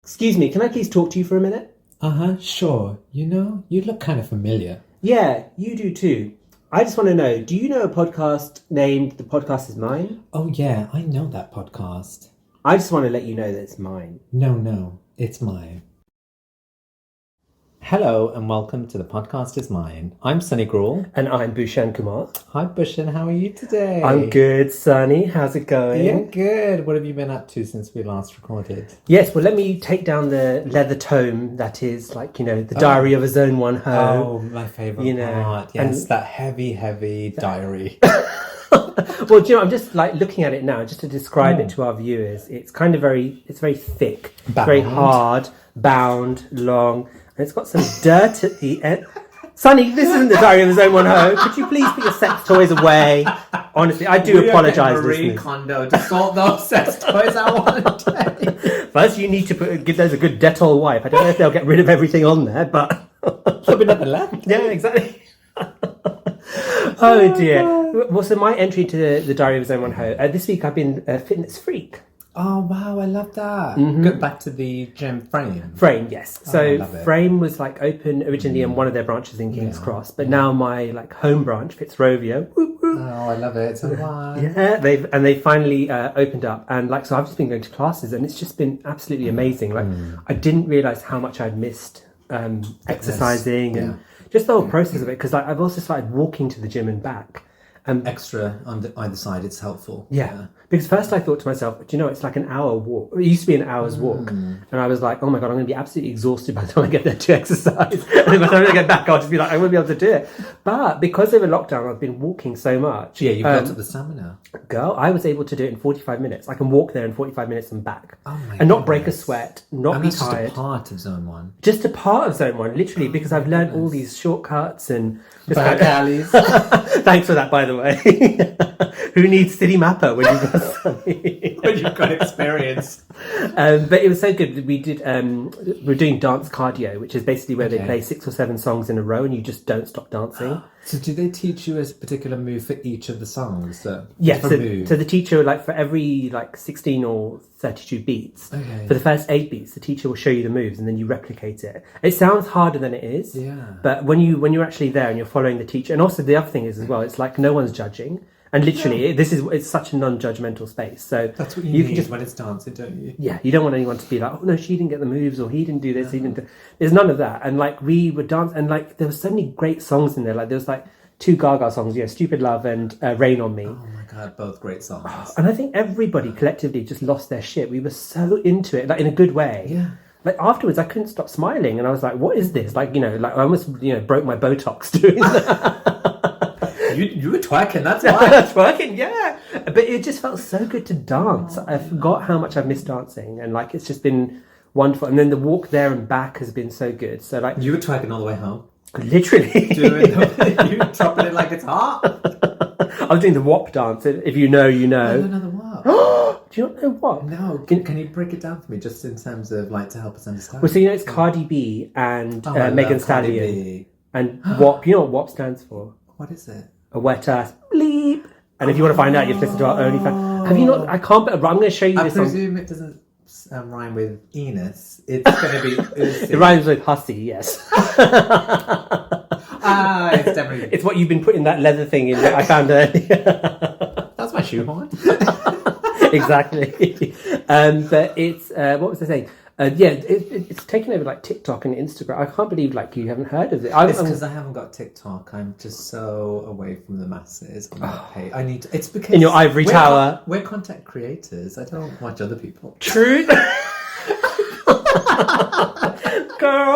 Excuse me, can I please talk to you for a minute? Sure. You know, you look kind of familiar. Yeah, you do too. I just want to know, do you know a podcast named The Podcast Is Mine? Oh, yeah, I know that podcast. I just want to let you know that it's mine. No, it's mine. Hello and welcome to The Podcast Is Mine. I'm Sunny Gruel. And I'm Bhushan Kumar. Hi, Bhushan. How are you today? I'm good, Sunny. How's it going? Yeah, good. What have you been up to since we last recorded? Yes, well, let me take down the leather tome that is the diary of a Zone 1 hoe. Oh, my favourite part. Yes, that heavy diary. Well, I'm just looking at it now, just to describe it to our viewers. It's kind of it's very thick, very hard, bound, long. And it's got some dirt at the end. Sunny, this isn't the diary of a Zone 1 hoe. Could you please put your sex toys away? Honestly, I do apologise. Marie Kondo to sort those sex toys out one day. First, you need to give those a good Dettol wipe. I don't know if they'll get rid of everything on there, but there'll be nothing left. Yeah, exactly. Oh dear. Well, so my entry to the diary of a Zone 1 hoe. This week I've been a fitness freak. Oh, wow, I love that. Go back to the gym Frame. Frame, yes. So Frame was open originally in one of their branches in King's Cross, but now my home branch, Fitzrovia. Oh, I love it. So fun. Yeah, they finally opened up, and so I've just been going to classes, and it's just been absolutely amazing. I didn't realise how much I'd missed exercising and just the whole process of it, because I've also started walking to the gym and back. Extra on either side, it's helpful. Yeah. Because first I thought to myself, it's like an hour walk. It used to be an hour's walk. And I was like, oh my God, I'm going to be absolutely exhausted by the time I get there to exercise. And then by the time I get back, I'll just be like, I won't be able to do it. But because of the lockdown, I've been walking so much. Yeah, you've built up the stamina. Girl, I was able to do it in 45 minutes. I can walk there in 45 minutes and back. Oh my and not break a sweat, not be tired. Just a part of Zone 1. Just a part of Zone 1, literally, because I've learned all these shortcuts and... back alleys. Thanks for that, by the way. Who needs City Mapper when you've got Sunny? When you've got experience. But it was so good. We did. We're doing dance cardio, which is basically where they play 6 or 7 songs in a row, and you just don't stop dancing. So, do they teach you a particular move for each of the songs? Yes. So the teacher, for every 16 or 32 beats, for the first 8 beats, the teacher will show you the moves, and then you replicate it. It sounds harder than it is. Yeah. But when you're actually there and you're following the teacher, and also the other thing is as well, it's no one's judging. And literally, it's such a non-judgmental space. So that's what you need just when it's dancing, don't you? Yeah, you don't want anyone to be like, oh no, she didn't get the moves, or he didn't do this, he didn't do... There's none of that. And we would dance, and there were so many great songs in there. There was 2 Gaga songs, Stupid Love and Rain on Me. Oh my God, both great songs. And I think everybody collectively just lost their shit. We were so into it, in a good way. Yeah. Afterwards, I couldn't stop smiling, and I was like, what is this? I almost, broke my Botox doing that. You were twerking, that's why. Twerking, yeah. But it just felt so good to dance. I forgot how much I've missed dancing, and it's just been wonderful. And then the walk there and back has been so good. So you were twerking all the way home? Literally. You were dropping it like it's hot? I was doing the WAP dance. If you know, you know. I don't know the WAP. Do you not know WAP? No. Can you break it down for me, just in terms of to help us understand? Well, so it's Cardi B and Megan Stallion. And WAP, you know what WAP stands for? What is it? A wet ass bleep. And if you want to find out, you have to listen to our OnlyFans. Have you not? I can't. I'm going to show you this. I presume it doesn't rhyme with Enos. It's going to be. It rhymes with hussy. Yes. It's definitely. It's what you've been putting that leather thing in that I found earlier. That's my shoehorn. Exactly. But it's what was I saying? It's taken over TikTok and Instagram. I can't believe you haven't heard of it. It's because I haven't got TikTok. I'm just so away from the masses on that page. I need. It's because in your ivory tower. We're content creators. I don't watch other people. True. Girl,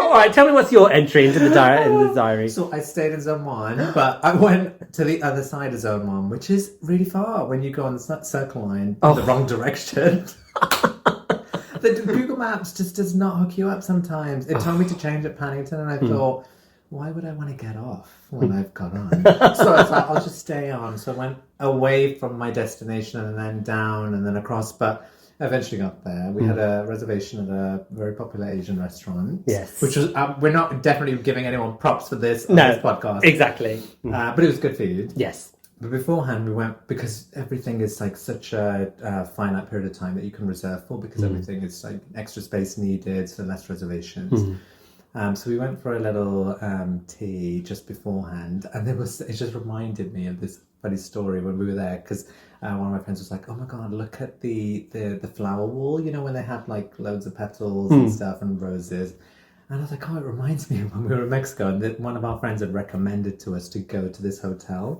all right. Tell me what's your entry into the diary. So I stayed in Zone 1, but I went to the other side of Zone 1, which is really far when you go on the circle line in the wrong direction. The Google Maps just does not hook you up sometimes. It told me to change at Paddington, and I thought, why would I want to get off when I've got on? So I was like, I'll just stay on. So I went away from my destination and then down and then across, but I eventually got there. We had a reservation at a very popular Asian restaurant. Yes. Which was, we're not definitely giving anyone props for this on this podcast. Exactly. But it was good food. Yes. But beforehand, we went because everything is like such a finite period of time that you can reserve for because everything is like extra space needed, so less reservations. So we went for a little tea just beforehand, and it just reminded me of this funny story when we were there because one of my friends was like, "Oh my god, look at the flower wall! You know when they have like loads of petals and stuff and roses." And I was like, "Oh, it reminds me of when we were in Mexico, and that one of our friends had recommended to us to go to this hotel,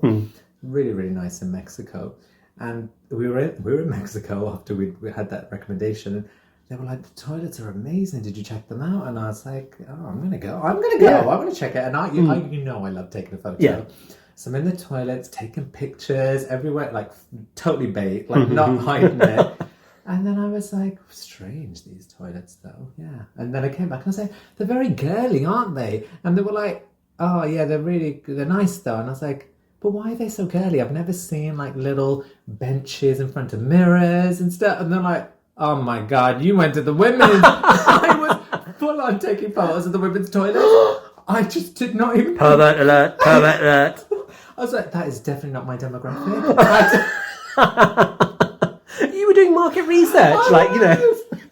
really really nice in Mexico." And we were in Mexico after we had that recommendation. And they were like, "The toilets are amazing. Did you check them out?" And I was like, "Oh, I'm gonna go. I'm gonna check it." And I love taking a photo. Yeah. So I'm in the toilets taking pictures everywhere, like totally bait, like not hiding it. And then I was like, strange, these toilets though. Yeah. And then I came back and I was like, they're very girly, aren't they? And they were like, oh yeah, they're nice though. And I was like, but why are they so girly? I've never seen like little benches in front of mirrors and stuff. And they're like, oh my god, you went to the women's. I was full on taking photos of the women's toilet. I just did not even... Pervert alert, pervert alert. I was like, that is definitely not my demographic. You were doing market research,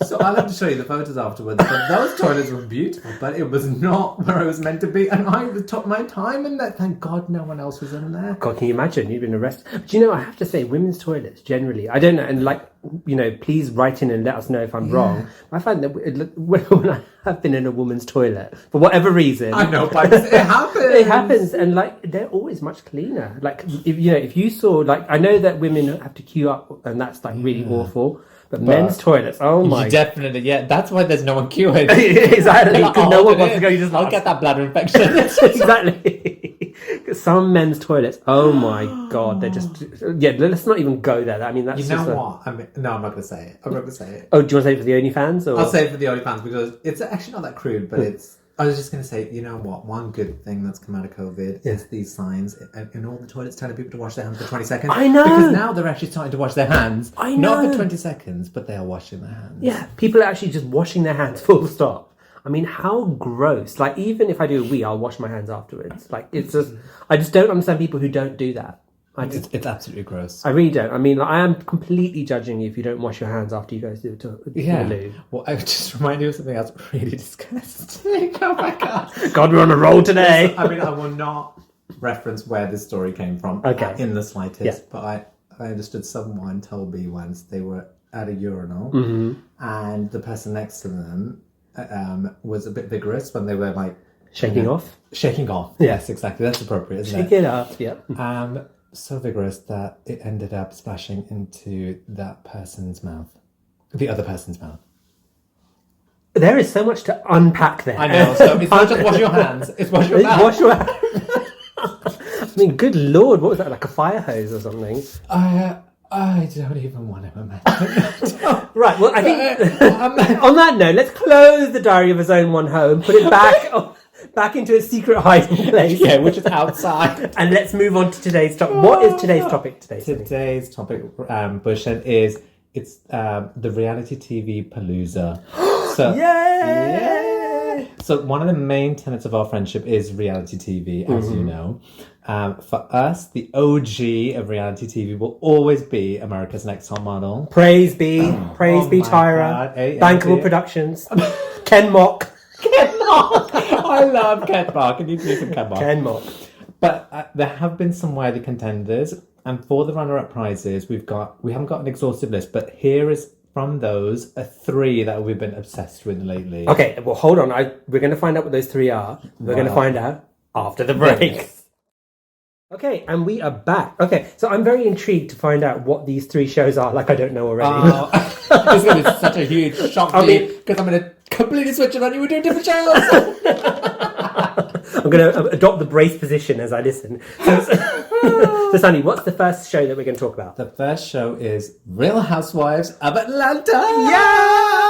So I'll have to show you the photos afterwards. But those toilets were beautiful, but it was not where I was meant to be. And I took my time in that. Thank God no one else was in there. God, can you imagine? You've been arrested. But you know, I have to say, women's toilets generally, I don't know, and please write in and let us know if I'm wrong. I find that when I have been in a woman's toilet, for whatever reason... I know, but it happens. It happens, and they're always much cleaner. Like, if you saw, I know that women have to queue up, and that's really awful. But men's toilets, oh my... Definitely, yeah. That's why there's no one queuing. Exactly, because no one wants to go. I'll get that bladder infection. Exactly. Some men's toilets, oh my God, they're just... Yeah, let's not even go there. I mean, that's what? No, I'm not going to say it. I'm not going to say it. Oh, do you want to say it for the OnlyFans? Or? I'll say it for the OnlyFans because it's actually not that crude, but it's... I was just going to say, you know what? One good thing that's come out of COVID is these signs in all the toilets telling people to wash their hands for 20 seconds. I know! Because now they're actually starting to wash their hands. I know! Not for 20 seconds, but they are washing their hands. Yeah, people are actually just washing their hands, full stop. I mean, how gross. Even if I do a wee, I'll wash my hands afterwards. It's just... I just don't understand people who don't do that. It's absolutely gross. I really don't. I mean, I am completely judging you if you don't wash your hands after you go to the loo. Well, I just remind you of something else really disgusting. Oh my god. God, we're on a roll today. I mean, I will not reference where this story came from in the slightest, but I understood someone told me once they were at a urinal and the person next to them was a bit vigorous when they were shaking off? Shaking off. Yes, exactly. That's appropriate, isn't it? Shake it up, yeah. So vigorous that it ended up splashing into that person's mouth. The other person's mouth. There is so much to unpack there. I know, so it's not just wash your hands, it's wash your mouth. Wash your hands. I mean, good Lord, what was that, like a fire hose or something? I don't even want to imagine. Right, well, I think on that note, let's close the Diary of a Zone 1 home, put it back into a secret hiding place. Yeah, which is outside. And let's move on to today's topic. What is today's topic today? Today's topic, Bhushan, is the reality TV Palooza. So, Yay! So one of the main tenets of our friendship is reality TV, as you know. For us, the OG of reality TV will always be America's Next Top Model. Praise be Tyra. Bankable Productions. Ken Mock. Ken Mock! I love Ken Mock. Can you do some Ken Mock? Ken Mock. But there have been some worthy contenders, and for the runner-up prizes, we haven't got an exhaustive list, but here is from those 3 that we've been obsessed with lately. Okay, well hold on. We're going to find out what those 3 are. We're going to find out after the break. Okay, and we are back. Okay, so I'm very intrigued to find out what these 3 shows are. I don't know already. It's going to be such a huge shock for you because I'm going to completely switch it on you. We're doing different shows. I'm going to adopt the brace position as I listen. So, Sunny, what's the first show that we're going to talk about? The first show is Real Housewives of Atlanta. Yay!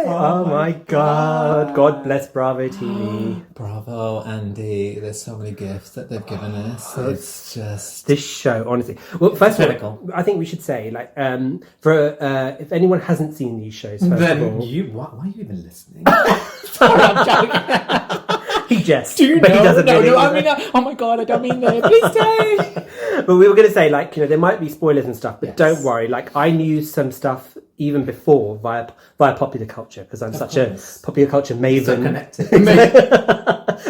Oh my God. God bless Bravo TV. Bravo, Andy. There's so many gifts that they've given us. It's just... This show, honestly. Well, first of all, I think we should say, if anyone hasn't seen these shows, first of all... Why are you even listening? Sorry, I'm joking. He jests. Do you but know? He doesn't really. I mean, oh my God, I don't mean that. Please stay. But we were going to say, like, there might be spoilers and stuff, but Yes. don't worry. Like, I knew some stuff even before via popular culture, because I'm such a popular culture maven. So connected.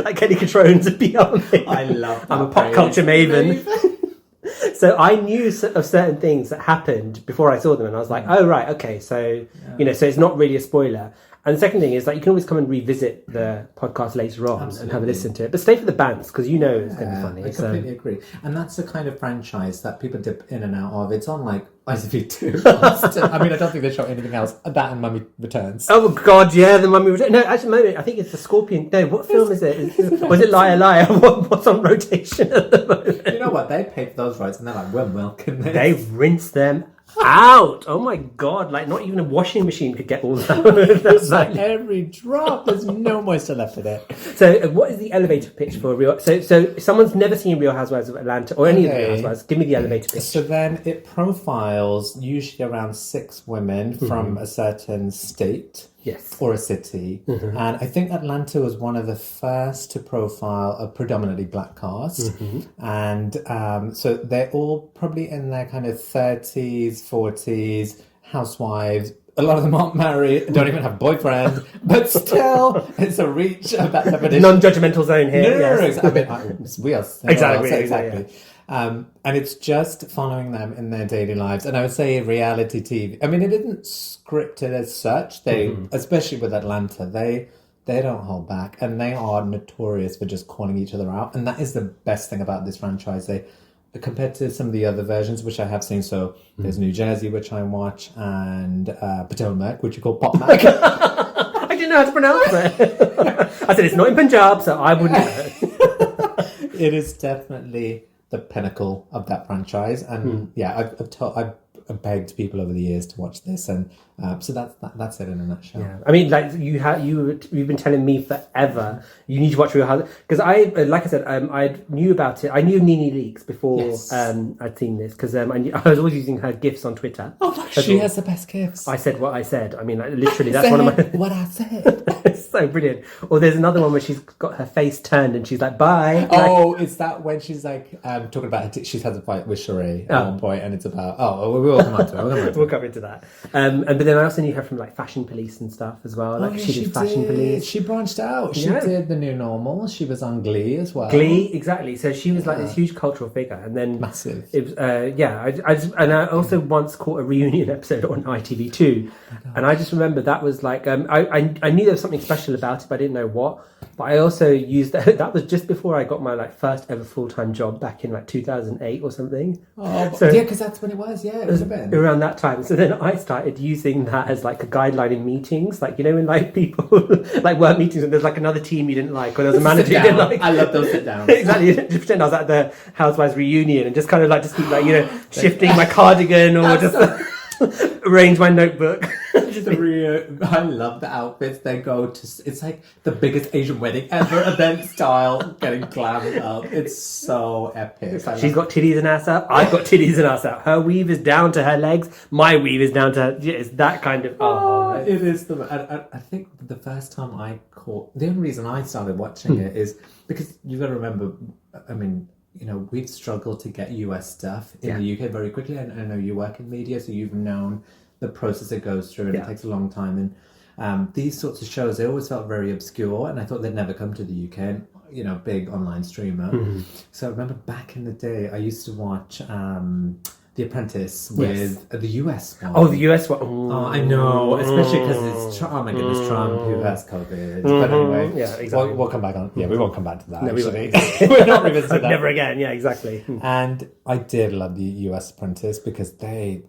Like Kelly Catrone's beyond me. I love that. I'm a pop culture maven. So I knew of certain things that happened before I saw them, and I was like, oh, right, okay. So, so it's not really a spoiler. And the second thing is, like, you can always come and revisit the podcast later on and have a listen to it. But stay for the bands, because it's going to be funny. I completely agree. And that's the kind of franchise that people dip in and out of. It's on, like, ITV2. I mean, I don't think they show anything else. That and Mummy Returns. Oh, God, yeah, the Mummy Returns. No, actually, I think it's the Scorpion. No, what film is it? Was it Liar Liar? What's on rotation at the moment? You know what? They paid for those rights, and they're like, we're milking this. They rinsed them out. Oh my God! Like, not even a washing machine could get all that. That's like every drop. There's no moisture left in it. So, what is the elevator pitch for Real? So if someone's never seen Real Housewives of Atlanta or any of the Real Housewives, give me the elevator pitch. So then it profiles usually around 6 women from a certain state. Yes. Or a city. And I think Atlanta was one of the first to profile a predominantly black cast. And so they're all probably in their kind of 30s, 40s, housewives. A lot of them aren't married, don't even have a boyfriend, but still, it's a reach of that definition. Non-judgmental zone here. No, Yes. We are Exactly. And it's just following them in their daily lives. And I would say reality TV. I mean, it isn't scripted as such. They, especially with Atlanta, they don't hold back, and they are notorious for just calling each other out. And that is the best thing about this franchise. They, compared to some of the other versions, which I have seen. So there's New Jersey, which I watch, and Potomac, which you call Pop Mac. I didn't know how to pronounce it. I said it's not in Punjab, so I wouldn't know. It is definitely the pinnacle of that franchise, and I've begged people over the years to watch this, and so that's it in a nutshell. Yeah, I mean, like you've been telling me forever you need to watch Real Housewives, because like I said, I knew about it. I knew Nene Leakes before I'd seen this, because I was always using her gifs on Twitter. Oh my God, she has the best gifs. I said what I said. I mean, like, literally, that's one of my. What I said. It's so brilliant. Or there's another one where she's got her face turned and she's like, "Bye." Oh, it's that when she's like talking about she's had a fight with Sheree at one point, and it's about we'll come on to it. We'll come into that. But then I also knew her from like Fashion Police and stuff as well. Like she did Fashion Police. She branched out. She did The New Normal. She was on Glee as well. Glee, exactly. So she was like this huge cultural figure, and then massive. It was I also once caught a reunion episode on ITV2, and I just remember that was like I knew there was something special about it, but I didn't know what. But I also used that was just before I got my like first ever full-time job back in like 2008 or something. Oh, so, yeah, because that's when it was. Yeah, it was a bit around that time. So then I started using that as like a guideline in meetings, like when like people like work meetings and there's like another team you didn't like, or there's a manager you didn't like. I love those sit downs. Exactly. Just pretend I was at the Housewives reunion and just kind of like just keep like shifting my cardigan or just arrange my notebook. I love the outfits they go to. It's like the biggest Asian wedding ever, event style, getting glammed up. It's so epic. She's got titties and ass out. I've got titties and ass out. Her weave is down to her legs. My weave is down to her. It's that kind of. It is I think the first time I caught. The only reason I started watching it is because you've got to remember. I mean, we've struggled to get US stuff in the UK very quickly. And I know you work in media, so you've known the process it goes through, and it takes a long time. And these sorts of shows, they always felt very obscure, and I thought they'd never come to the UK. And, big online streamer. So I remember back in the day, I used to watch The Apprentice with the US one. Oh, the US one. Oh, I know, especially because it's oh my goodness, Trump who has COVID. But anyway, yeah, exactly. We'll come back on. Yeah, we won't come back to that. No, We're not revisiting that. Never again. Yeah, exactly. And I did love the US Apprentice because they,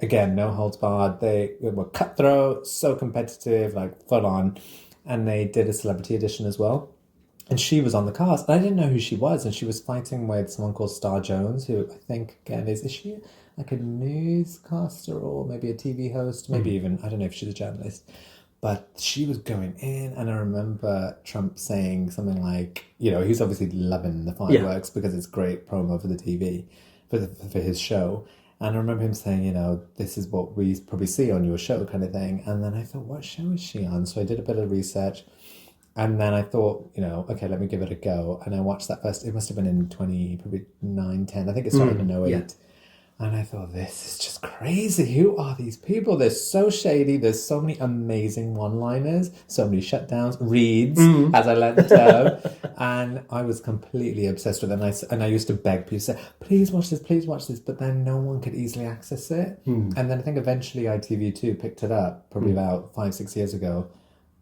again, no holds barred. They were cutthroat, so competitive, like full on, and they did a celebrity edition as well. And she was on the cast. I didn't know who she was, and she was fighting with someone called Star Jones, who I think, again, is she like a newscaster or maybe a TV host? Maybe even, I don't know if she's a journalist. But she was going in, and I remember Trump saying something like, he's obviously loving the fireworks because it's great promo for the TV, for his show. And I remember him saying, this is what we probably see on your show kind of thing. And then I thought, what show is she on? So I did a bit of research. And then I thought, okay, let me give it a go. And I watched that first. It must have been in probably 9, 10. I think it started in 08. Yeah. And I thought, this is just crazy. Who are these people? They're so shady. There's so many amazing one-liners, so many shutdowns, reads, as I learned to know. And I was completely obsessed with it. And I used to beg people, say, please watch this. But then no one could easily access it. And then I think eventually ITV2 picked it up, probably about 5-6 years ago.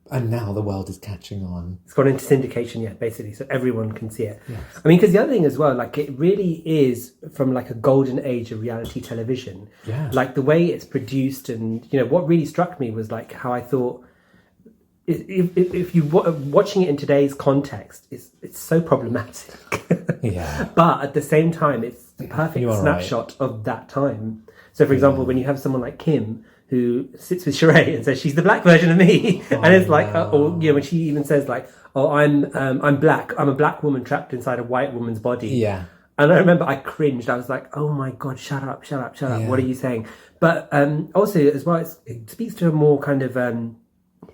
And now the world is catching on. It's gone into syndication, basically, so everyone can see it. Yes. I mean, because the other thing as well, like, it really is from like a golden age of reality television. Yeah. Like the way it's produced, and what really struck me was like how I thought, if you watching it in today's context, it's so problematic. Yeah. But at the same time, it's the perfect snapshot of that time. So, for example, when you have someone like Kim, who sits with Sheree and says she's the black version of me, and it's like, when she even says like, I'm black, I'm a black woman trapped inside a white woman's body. Yeah. And I remember I cringed. I was like, oh my god, shut up! Yeah. What are you saying? But also as well, it speaks to a more kind of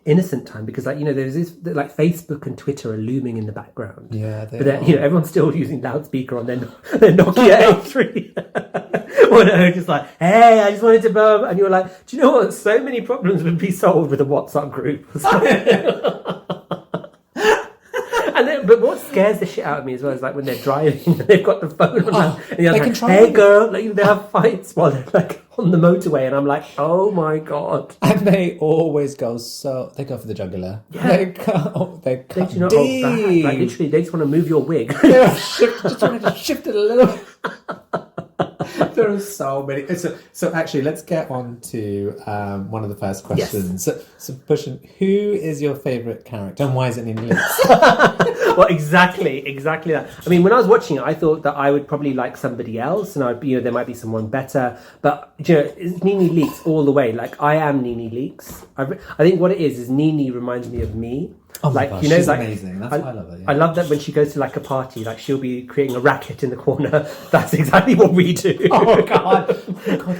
innocent time, because there's this like Facebook and Twitter are looming in the background. Yeah, but then, everyone's still using loudspeaker on their Nokia A3. Well, no, just like, hey, I just wanted to bum, and you're like, do you know what? So many problems would be solved with a WhatsApp group. But what scares the shit out of me as well is like when they're driving and they've got the phone on and you're like, hey girl, like they have fights while they're like on the motorway, and I'm like, oh my god. And they always go they go for the jugular. Yeah. They do not deep. hold back. Like literally, they just want to move your wig. Just want to shift it a little bit. There are so many. So actually, let's get on to one of the first questions. Yes. So Bhushan, who is your favourite character and why is it Nene Leakes? Well, exactly that. I mean, when I was watching it, I thought that I would probably like somebody else, and there might be someone better. But it's Nene Leakes all the way. Like, I am Nene Leakes. I think what it is Nene reminds me of me. Oh my gosh, she's amazing. That's why I love her. Yeah. I love that when she goes to like a party, like she'll be creating a racket in the corner. That's exactly what we do. Oh god,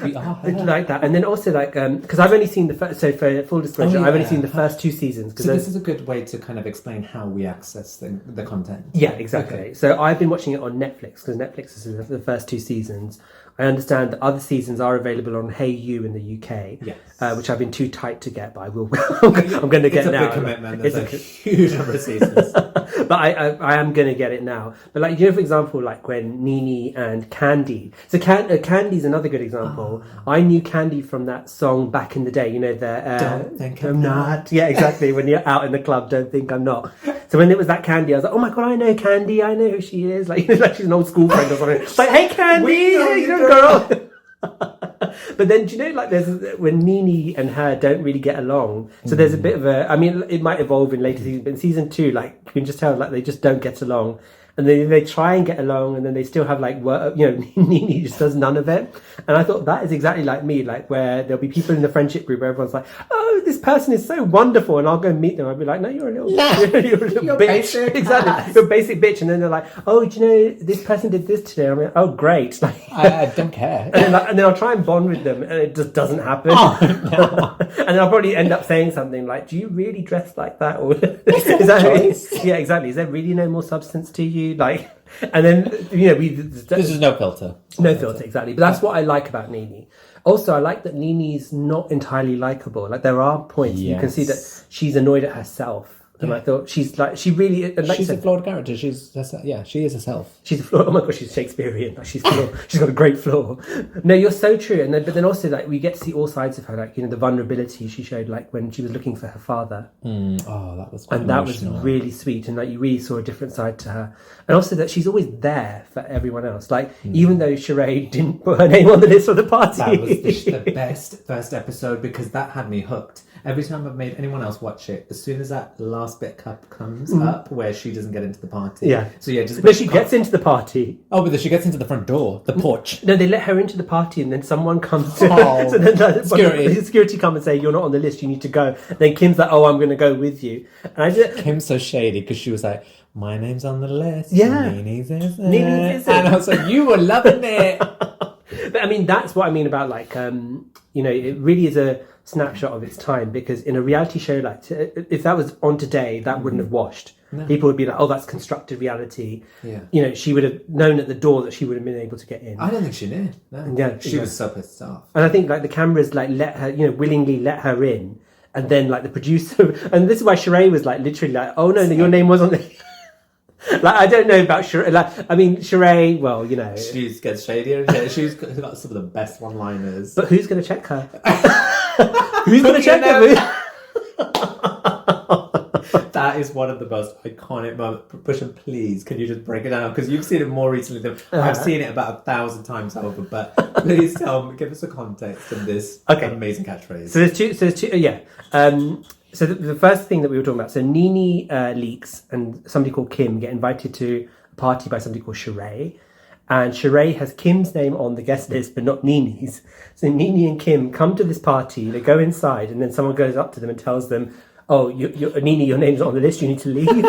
we are like that. And then also like because I've only seen the first. So for full disclosure, I've only seen the first 2 seasons. So this is a good way to kind of explain how we access the content. Yeah, exactly. Okay. So I've been watching it on Netflix because Netflix is the first 2 seasons. I understand that other seasons are available on Hey You in the UK, yes. Which I've been too tight to get, but I will. I'm going to get now. It's a big commitment. There's a huge number of seasons. But I am going to get it now. But like, for example, like when Nene and Candy. So Candy's another good example. I knew Candy from that song back in the day. Don't think I'm not. Yeah, exactly. When you're out in the club, don't think I'm not. So when it was that Candy, I was like, oh my god, I know Candy. I know who she is. Like, like she's an old school friend or something. It's like, hey Candy, hey girl. But then, do you know, like there's when Nene and her don't really get along. So there's a bit of I mean, it might evolve in later seasons, but in season 2, like you can just tell, like they just don't get along. And then they try and get along, and then they still have like work. Nene just does none of it. And I thought that is exactly like me, like where there'll be people in the friendship group where everyone's like, "Oh, this person is so wonderful," and I'll go meet them. I'll be like, "No, you're a little bitch." Basic exactly, ass. you're a basic bitch. And then they're like, "Oh, do you know this person did this today?" I'm like, "Oh, great!" Like, I don't care. And then I'll try and bond with them, and it just doesn't happen. Oh, no. And then I'll probably end up saying something like, "Do you really dress like that?" Or is that yeah, exactly. Is there really no more substance to you? Like. And then, this is no filter. No filter, exactly. But that's what I like about Nene. Also, I like that Nene's not entirely likable. Like, there are points you can see that she's annoyed at herself. And I thought she's like, she really... Like she's a flawed character. She is herself. She's a flaw. Oh my gosh, she's Shakespearean. Like, she's got a great flaw. No, you're so true. And then, but then also, like, we get to see all sides of her. Like, the vulnerability she showed, like, when she was looking for her father. Oh, that was quite And emotional. That was really sweet. And, like, you really saw a different side to her. And also that she's always there for everyone else. Like, even though Sheree didn't put her name on the list for the party. That was the best first episode, because that had me hooked. Every time I've made anyone else watch it, as soon as that last bit comes up where she doesn't get into the party. Yeah. So yeah, just... No, she gets into the party. Oh, but then she gets into the front door, the porch. No, they let her into the party, and then someone comes to... so then security come and say, you're not on the list, you need to go. Then Kim's like, oh, I'm going to go with you. And Kim's so shady, because she was like, my name's on the list. Yeah. Nene's isn't. Nene's isn't. And I was like, you were loving it. But I mean, that's what I mean about like, it really is snapshot of its time, because in a reality show like if that was on today, that wouldn't have washed. No. People would be like, oh, that's constructed reality. Yeah. You know, she would have known at the door that she would have been able to get in. I don't think she knew. No. Yeah, she was so pissed off. And I think like the cameras like let her, you know, willingly let her in, and then like the producer, and this is why Sheree was like literally like, oh no, your name wasn't there. Like, I don't know about Sheree. Like, I mean, Sheree, well, you know. She gets shadier and shadier. She's got some of the best one-liners. But who's going to check her? Who's going to check her? That is one of the most iconic moments. Bhushan, please, can you just break it down? Because you've seen it more recently than I've seen it about 1,000 times over. But please tell me, give us a context of this amazing catchphrase. So there's two, yeah. So the first thing that we were talking about, so Nene leaks and somebody called Kim get invited to a party by somebody called Sheree. And Sheree has Kim's name on the guest list, but not Nene's. So Nene and Kim come to this party, they go inside, and then someone goes up to them and tells them, oh, Nene, your name's not on the list, you need to leave.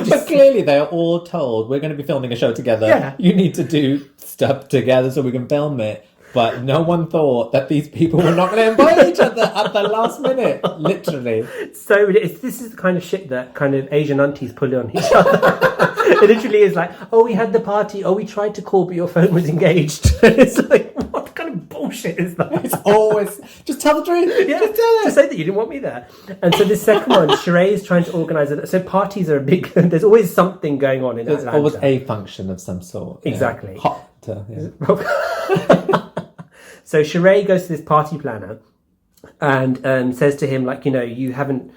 But clearly they are all told, we're going to be filming a show together. Yeah. You need to do stuff together so we can film it. But no one thought that these people were not going to invite each other at the last minute, literally. So this is the kind of shit that kind of Asian aunties pull on each other. It literally is like, oh, we had the party, oh, we tried to call, but your phone was engaged. It's like, what kind of bullshit is that? It's always, just tell the truth. Yeah, just tell it. Just say that you didn't want me there. And so this second one, Sheree is trying to organise it. So parties are a big, there's always something going on in Atlanta. There's always a function of some sort. Exactly. Yeah. Hot. Yeah. So Sheree goes to this party planner and says to him, like, you know, you haven't...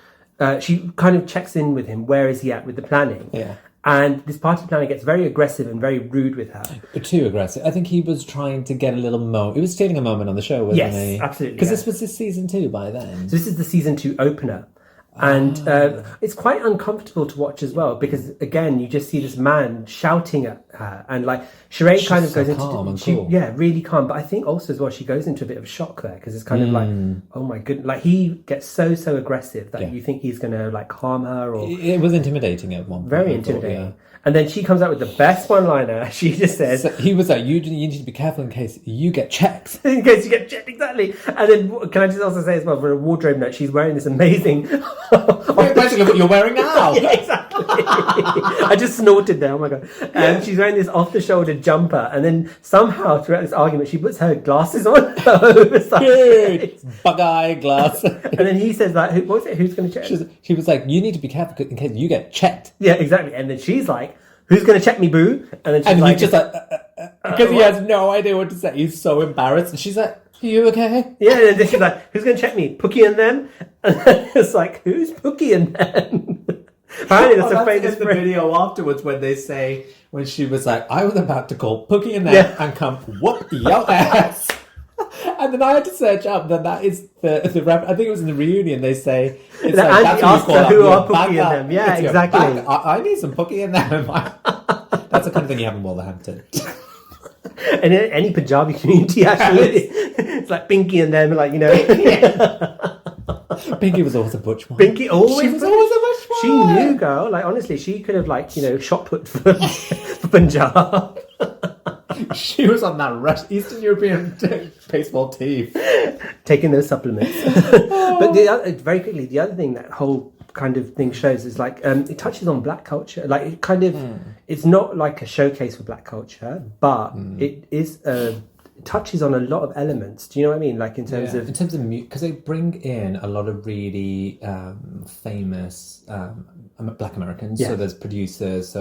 she kind of checks in with him. Where is he at with the planning? Yeah. And this party planner gets very aggressive and very rude with her. Too aggressive. I think he was trying to get a little moment. He was stealing a moment on the show, wasn't he? Yes, absolutely. Because this was his season 2 by then. So this is the season 2 opener. And it's quite uncomfortable to watch as well, because again you just see this man shouting at her, and like Sheree kind of goes into calm and cool. really calm. But I think also as well she goes into a bit of shock there, because it's kind of like, oh my goodness, like he gets so aggressive that you think he's gonna like harm her, or it was intimidating at one point. Very intimidating. And then she comes out with the best one-liner. She just says... So he was like, you need to be careful in case you get checked. In case you get checked, exactly. And then, can I just also say as well, for a wardrobe note, she's wearing this amazing... Basically what you're wearing now. Yeah, exactly. I just snorted there, oh my God. She's wearing this off-the-shoulder jumper, and then somehow throughout this argument, she puts her glasses on. Good. Bug-eye glass. And then he says, like, what was it? Who's going to check? She was like, you need to be careful in case you get checked. Yeah, exactly. And then she's like, who's going to check me, boo? And then she's like... he's just like... because he has no idea what to say. He's so embarrassed. And she's like, are you okay? Yeah, and then she's like, who's going to check me? Pookie and them? And then it's like, who's Pookie and them? Apparently that's a famous the video afterwards when they say, when she was like, I was about to call Pookie and them and come whoop your ass. And then I had to search up that is the rap. I think it was in the reunion. They say it's like, that's what you call who are Pookie and them. Yeah, it's exactly. I need some Pookie and them. That's the kind of thing you have in Wolverhampton. And in any Punjabi community, actually, it's like Pinky and them, like, you know. Pinky was always a butch one. Pinky always. She was always a butch one. She knew, girl. Like, honestly, she could have, like, you know, shot put for Punjab. She was on that Eastern European baseball team, taking those supplements. But very quickly, the other thing that whole kind of thing shows is like it touches on black culture. Like it kind of, it's not like a showcase for black culture, but it is it touches on a lot of elements. Do you know what I mean? Like in terms of because they bring in a lot of really famous black Americans. Yeah. So there's producers.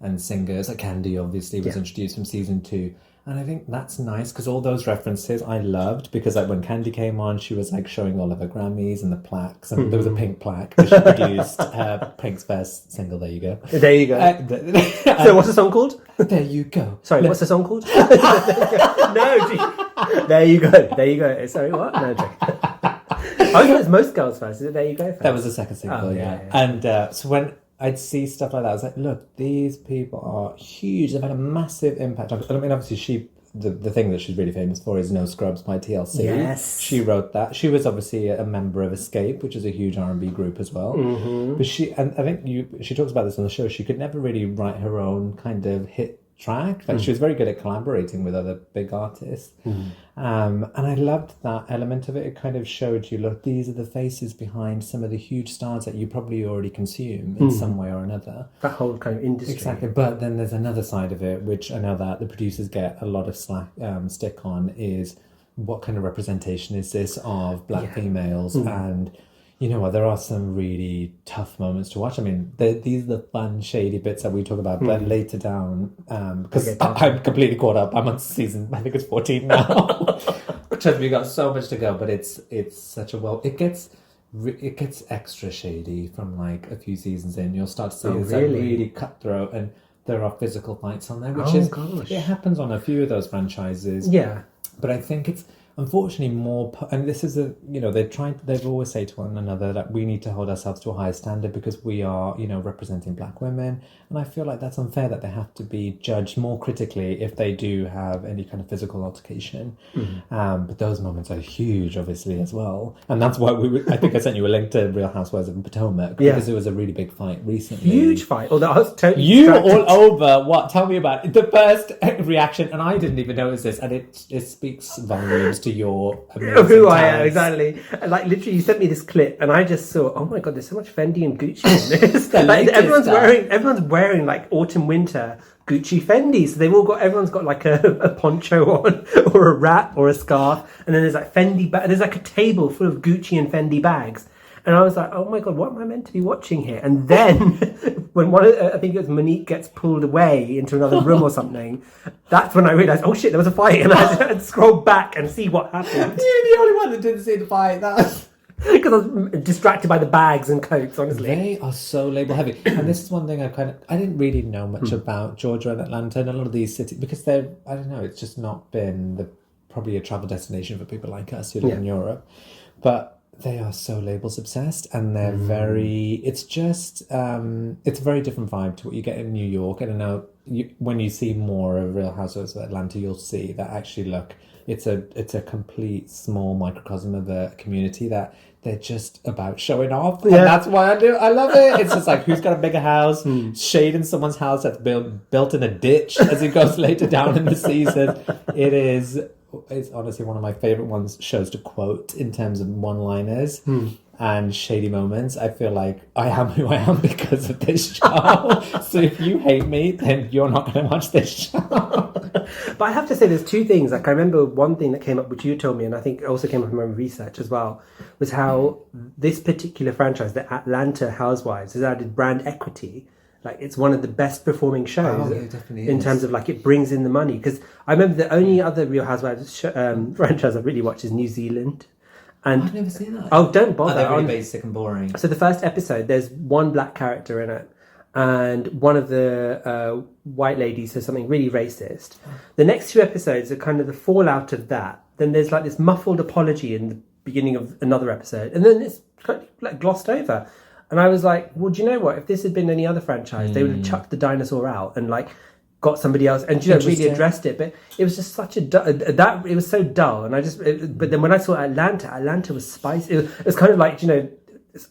And singers, like Candy obviously was introduced from season 2. And I think that's nice because all those references I loved, because like when Candy came on, she was like showing all of her Grammys and the plaques, and there was a pink plaque because she produced Pink's first single. There you go. There you go. So what's the song called? There you go. Sorry, what's the song called? No, there you go. There you go. Sorry, what? No, joke. I thought it was Most Girls First. Is it There You Go first? That was the second single, yeah. And so when I'd see stuff like that, I was like, look, these people are huge. They've had a massive impact. I mean, obviously, the thing that she's really famous for is No Scrubs by TLC. Yes. She wrote that. She was obviously a member of Escape, which is a huge R&B group as well. Mm-hmm. But she talks about this on the show, she could never really write her own kind of hit track. Like she was very good at collaborating with other big artists. And I loved that element of it. It kind of showed you, look, these are the faces behind some of the huge stars that you probably already consume in some way or another. That whole kind of industry. Exactly. But then there's another side of it, which I know that the producers get a lot of stick on, is what kind of representation is this of black females? And you know what, there are some really tough moments to watch. I mean, these are the fun, shady bits that we talk about, but later down, because I'm completely caught up. I'm on season, I think it's 14 now. Trust me, we got so much to go, but it's such a it gets extra shady from like a few seasons in. You'll start to see it's like really cutthroat, and there are physical fights on there, which it happens on a few of those franchises. Yeah. But I think it's unfortunately more, and this is they've always say to one another that we need to hold ourselves to a higher standard because we are, representing black women. And I feel like that's unfair that they have to be judged more critically if they do have any kind of physical altercation. But those moments are huge, obviously, as well. And that's why I think I sent you a link to Real Housewives of Potomac because there was a really big fight recently. Huge fight. Although I was totally distracted. All over what? Tell me about it. The first reaction, and I didn't even notice this, and it speaks volumes to your amazing who I am, exactly. Like literally, you sent me this clip, and I just saw, oh my god, there's so much Fendi and Gucci in this. Like, everyone's wearing like autumn winter Gucci Fendi, so everyone's got like a poncho on, or a wrap, or a scarf, and then there's like Fendi there's like a table full of Gucci and Fendi bags. And I was like, oh my god, what am I meant to be watching here? And then when I think it was Monique gets pulled away into another room or something, that's when I realised, oh shit, there was a fight. And I had to scroll back and see what happened. You're the only one that didn't see the fight. Because I was distracted by the bags and coats, honestly. They are so label heavy. And this is one thing I didn't really know much about Georgia and Atlanta and a lot of these cities, because I don't know, it's just not been probably a travel destination for people like us who live in Europe. But they are so labels obsessed, and they're very, it's just, it's a very different vibe to what you get in New York. I don't know, when you see more of Real Housewives of Atlanta, you'll see that actually, look, it's a complete small microcosm of a community that they're just about showing off. And that's why I love it. It's just like, who's got a bigger house, shading someone's house that's built in a ditch as it goes later down in the season. It's honestly one of my favorite shows to quote in terms of one-liners and shady moments. I feel like I am who I am because of this show. So if you hate me, then you're not going to watch this show. But I have to say, there's two things. Like, I remember one thing that came up, which you told me, and I think it also came up in my research as well, was how this particular franchise, the Atlanta Housewives, has added brand equity. Like, it's one of the best performing shows in terms of, like, it brings in the money. Because I remember the only other Real Housewives franchise I've really watched is New Zealand. And I've never seen that. Oh, don't bother. They're really basic and boring. So the first episode, there's one black character in it. And one of the white ladies says something really racist. The next two episodes are kind of the fallout of that. Then there's like this muffled apology in the beginning of another episode. And then it's kind of like glossed over. And I was like, well, do you know what? If this had been any other franchise, they would have chucked the dinosaur out and like got somebody else and really addressed it. But it was just such it was so dull. And but then when I saw Atlanta was spicy. It was kind of like,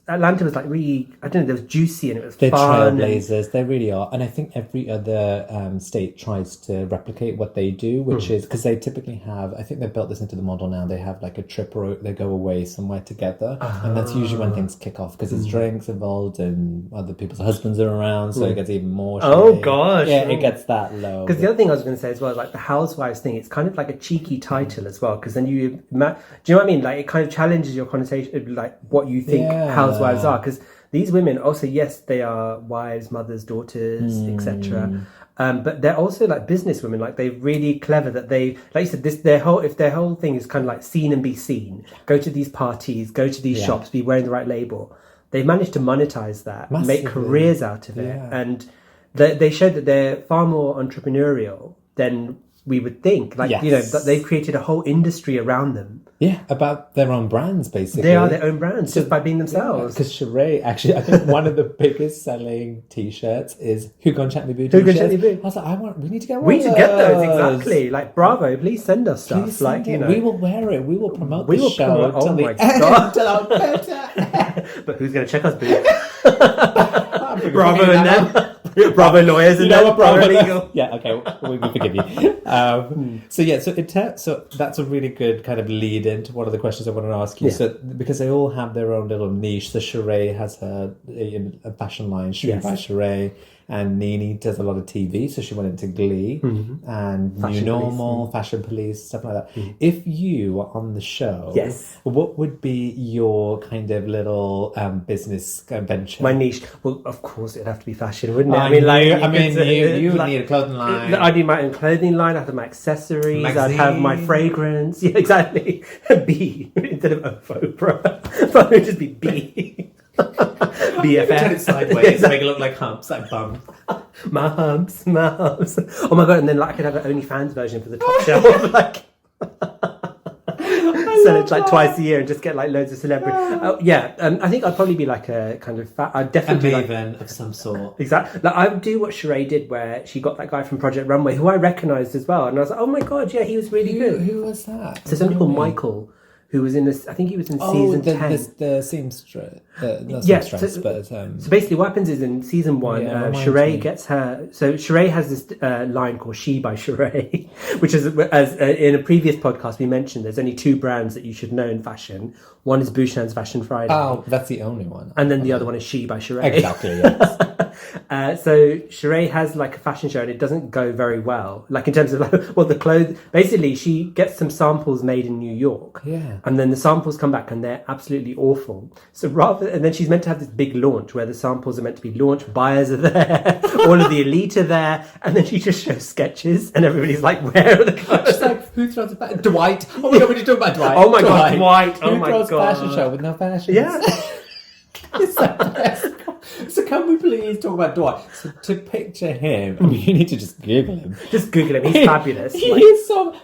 Atlanta was like really, I don't know, it was juicy and it was They're fun. They're trailblazers, they really are. And I think every other state tries to replicate what they do, which is, because they typically have, I think they've built this into the model now, they have like a trip or they go away somewhere together. And that's usually when things kick off, because there's drinks involved and other people's husbands are around, so it gets even more shady. Oh gosh. Yeah, it gets that low. Because the other thing I was going to say as well is like the Housewives thing, it's kind of like a cheeky title as well, because then do you know what I mean? Like it kind of challenges your connotation, like what you think housewives are, because these women also, yes, they are wives, mothers, daughters, etc. But they're also like business women. Like they're really clever that they, like you said, their whole thing is kind of like seen and be seen. Go to these parties, go to these shops, be wearing the right label. They've managed to monetize that, make careers out of it, and they showed that they're far more entrepreneurial than we would think. Like that they've created a whole industry around them. Yeah, about their own brands, basically. They are their own brands, just by being themselves. Because Sheree, actually, I think one of the biggest selling T-shirts is "Who Gon Chat Me Boo." Who Gon Chat Me Boo? I was like, we need to get one. We need to get those, exactly. Like, bravo! Please send us stuff. We will wear it. We will promote the show. Oh my god! But who's going to check us, boo? Bravo and them. Bravo lawyers and then paralegal. Yeah, okay, we forgive you. So that's a really good kind of lead into one of the questions I want to ask you. Yeah. So because they all have their own little niche. So Sheree has a fashion line, Sheree by Sheree. And Nini does a lot of TV, so she went into Glee and Fashion New Normal, Fashion Police, stuff like that. If you were on the show, what would be your kind of little business venture? My niche. Well, of course, it'd have to be fashion, wouldn't it? You would need a clothing line. I'd need my own clothing line. I'd have my accessories. Magazine. I'd have my fragrance. Yeah, exactly. B instead of Oprah. So it would just be B. BFF. Turn it sideways to make it look like humps, like bum. My humps. Oh my god! And then I could have an OnlyFans version for the top shelf, sell it twice a year and just get loads of celebrities. I think I'd probably be like a kind of I'd definitely a maven of some sort. Exactly. I would do what Sheree did, where she got that guy from Project Runway, who I recognised as well, and I was like, oh my god, yeah, he was really good. Who was that? So somebody called Michael, who was in this. I think he was in season 10. The seamstress. Not Yes, seamstress, but so basically what happens is in season 1, Sheree gets her. So Sheree has this line called She by Sheree, which is, as in a previous podcast we mentioned, there's only 2 brands that you should know in fashion. One is Bhushan's Fashion Friday. Oh, that's the only one. And then the other one is She by Sheree. Exactly, yes. So Sheree has a fashion show and it doesn't go very well. In terms of the clothes. Basically, she gets some samples made in New York. Yeah. And then the samples come back and they're absolutely awful. So and then she's meant to have this big launch where the samples are meant to be launched. Buyers are there. All of the elite are there. And then she just shows sketches and everybody's like, where are the clothes? She's like, who throws a fashion? Dwight. Oh my god, when you talk about Dwight. Oh my god, Dwight. Oh my god. Who throws a fashion show with no fashion? Yeah. It's the best. So can we please talk about Dwight? So to picture him, you need to just Google him. Just Google him. He's fabulous.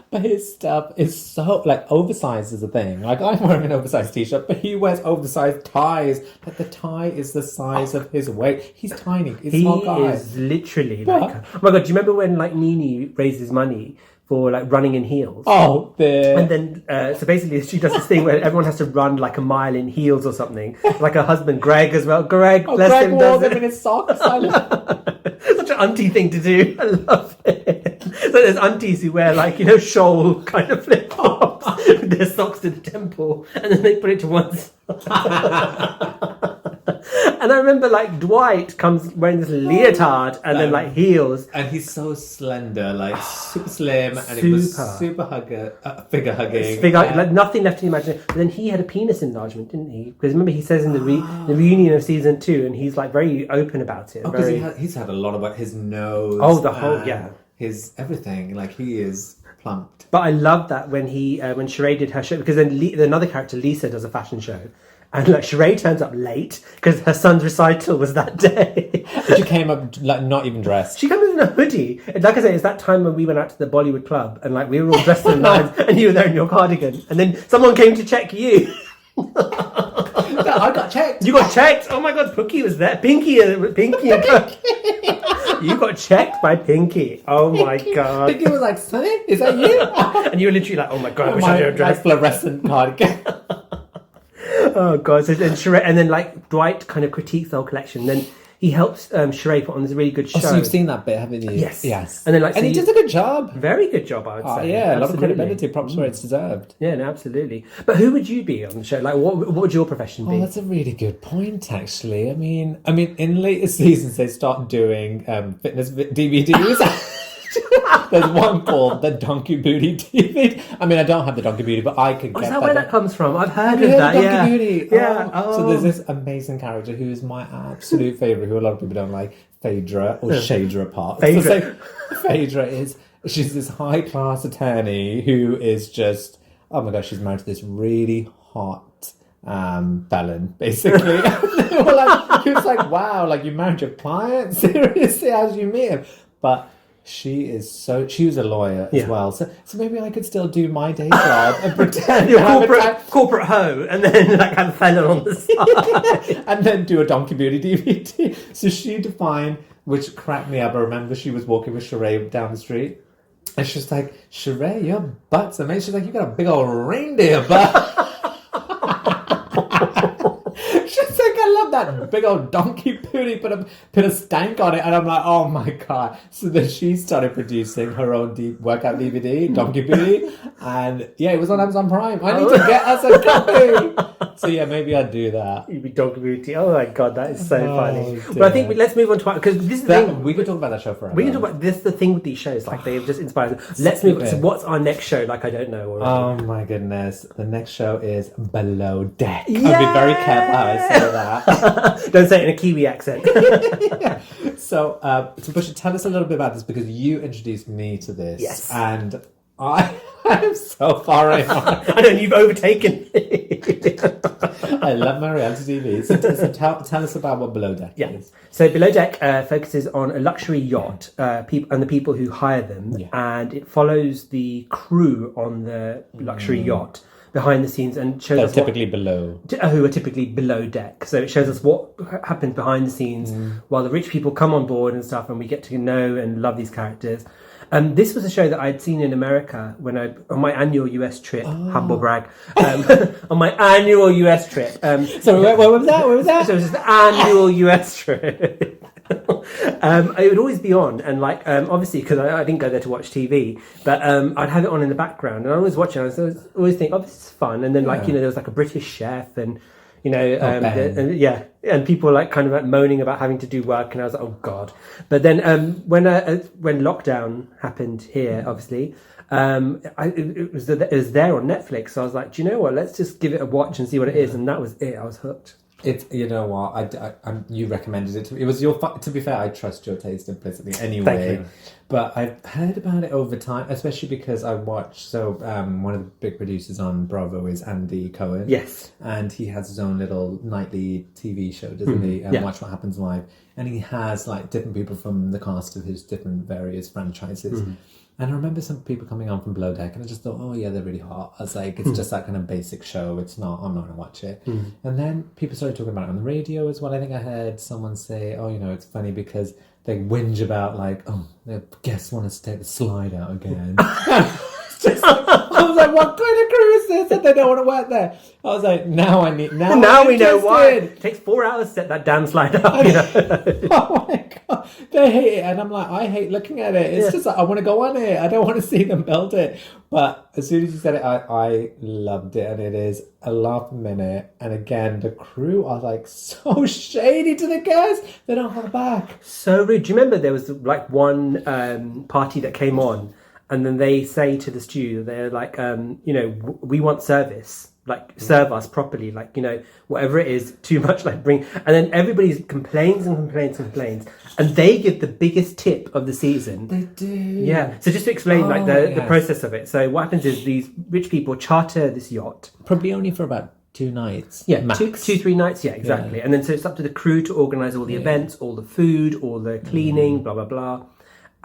But his stuff is so oversized is a thing. I'm wearing an oversized t-shirt, but he wears oversized ties. The tie is the size of his waist. He's tiny. He's a small guy. He is literally oh my god! Do you remember when Nini raises money for running in heels? And then so basically she does this thing where everyone has to run a mile in heels or something. Like her husband Greg as well. Greg, bless Greg him, wore does them it. in his socks. Such an auntie thing to do. I love it. So there's aunties who wear shawl kind of flip flops with their socks to the temple, and then they put it to one side. And I remember Dwight comes wearing this leotard and then heels, and he's so slender, super slim, and it was super figure hugging, nothing left to the imagination. But then he had a penis enlargement, didn't he? Because remember he says in the reunion of season 2, and he's very open about it. Because he's had a lot about his nose. His everything. He is plumped. But I love that when Sheree did her show, because then another character, Lisa, does a fashion show. And Sheree turns up late because her son's recital was that day. But she came up not even dressed. She comes in a hoodie. And I say, it's that time when we went out to the Bollywood club and we were all dressed in lines and you were there in your cardigan. And then someone came to check you. I got checked. You got checked? Oh my god, Pookie was there. Pinky and Pookie. You got checked by Pinky. Oh my god. Pinky was like, Sunny, is that you? And you were literally oh my god, I wish I had dressed. Fluorescent cardigan. Oh god! So then Sheree, and then Dwight kind of critiques the whole collection. Then he helps Sheree put on this really good show. So you've seen that bit, haven't you? Yes. And then and he does a good job. Very good job, I would say. Yeah, a lot of credibility, props where it's deserved. Yeah, no, absolutely. But who would you be on the show? What would your profession be? Oh, that's a really good point, actually. I mean, in later seasons they start doing fitness DVDs. There's one called the Donkey Booty DVD. I mean, I don't have the Donkey Booty, but I could get that. Is that where that comes from? I've heard of that. Donkey Booty. Yeah. So there's this amazing character who is my absolute favourite, who a lot of people don't like, Phaedra, or Shadra Park. Phaedra. Phaedra she's this high-class attorney who is just, oh my gosh, she's married to this really hot felon, basically. He was like, wow, you married your client? Seriously, how did you meet him? But she was a lawyer as well, so maybe I could still do my day job and pretend corporate hoe, and then have a felon on the side, and then do a Donkey Beauty DVD. So she defined, which cracked me up. I remember she was walking with Sheree down the street, and she's like, "Sheree, your butt's amazing." She's like, "You got a big old reindeer butt." She's like, "I love that big old donkey booty put a stank on it, and I'm like, oh my god. So then she started producing her own workout DVD, Donkey Booty, and yeah, it was on Amazon Prime. I need to get us a copy. So yeah, maybe I'd do that. You'd be Donkey Booty. Oh my god, that is so funny. But I think let's move on to because this is the thing. We could talk about that show forever. We can talk about this. The thing with these shows, like they have just inspired us. Let's move on. So what's our next show? Like I don't know already. Oh my goodness, the next show is Below Deck. Yay! I'll be very careful how I say that. Don't say it in a Kiwi accent. Yeah. So Bhushan, tell us a little bit about this because you introduced me to this. Yes. And I am so far in. I know you've overtaken me. I love my reality TV. So tell us about what Below Deck is. So Below Deck focuses on a luxury yacht and the people who hire them, and it follows the crew on the luxury yacht behind the scenes and shows us typically below. Who are typically below deck. So it shows us what happens behind the scenes while the rich people come on board and stuff, and we get to know and love these characters. This was a show that I'd seen in America on my annual US trip. Humble brag. On my annual US trip. So where was that? Where was that? So it was just the annual US trip. It would always be on, and like obviously because I didn't go there to watch TV, but I'd have it on in the background, and I was watching. I always think, oh, this is fun, and then like there was like a British chef, and and people like kind of like moaning about having to do work, and I was like, oh god. But then when lockdown happened here, obviously. It was there on Netflix, so I was like, do you know what? Let's just give it a watch and see what it is, and that was it. I was hooked. It's, you know what, you recommended it to me. It was to be fair, I trust your taste implicitly anyway. Thank you. But I've heard about it over time, especially because I watch, one of the big producers on Bravo is Andy Cohen. Yes. And he has his own little nightly TV show, doesn't he? Watch What Happens Live. And he has like different people from the cast of his different various franchises. And I remember some people coming on from Below Deck, and I just thought, oh yeah, they're really hot. I was like, it's just that kind of basic show. I'm not going to watch it. And then people started talking about it on the radio as well. I think I heard someone say, oh, it's funny because they whinge about like, oh, the guests want us to take the slide out again. I was like, what kind of crew is this? And they don't want to work there. I was like, now we know why. It takes 4 hours to set that damn slide up. Oh my god, they hate it, and I'm like, I hate looking at it. It's just like, I want to go on it. I don't want to see them build it. But as soon as you said it, I loved it, and it is a laugh a minute. And again, the crew are like so shady to the guests. They don't hold back. So rude. Do you remember there was like one party that came on? And then they say to the stew, they're like, we want service, like serve us properly, like, whatever it is, too much, like bring. And then everybody complains. And they give the biggest tip of the season. They do. Yeah. So just to explain the process of it. So what happens is these rich people charter this yacht. Probably only for about 2 nights. Yeah, max. 2-3 nights. Yeah, exactly. Yeah. And then so it's up to the crew to organise all the events, all the food, all the cleaning, blah, blah, blah.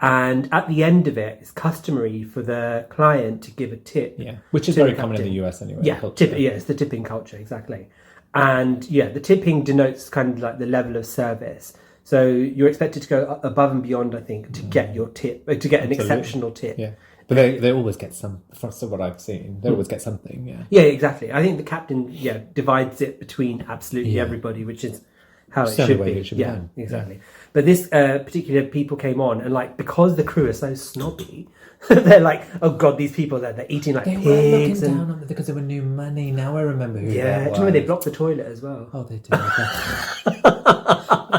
And at the end of it, it's customary for the client to give a tip. Yeah, which is very common in the US anyway. Yeah, it's the tipping culture, exactly. And the tipping denotes kind of like the level of service. So you're expected to go above and beyond, I think, to get your tip, to get an exceptional tip. Yeah, but they always get some, from what I've seen, they always get something, Yeah, exactly. I think the captain, divides it between absolutely everybody, which is how it should be. Exactly. Yeah. But this particular people came on, and like because the crew are so snobby, they're like, oh god, these people they're eating like pigs. They were looking down on it because they were new money. Now I remember who they were. Yeah, do you remember they blocked the toilet as well? Oh, they did. They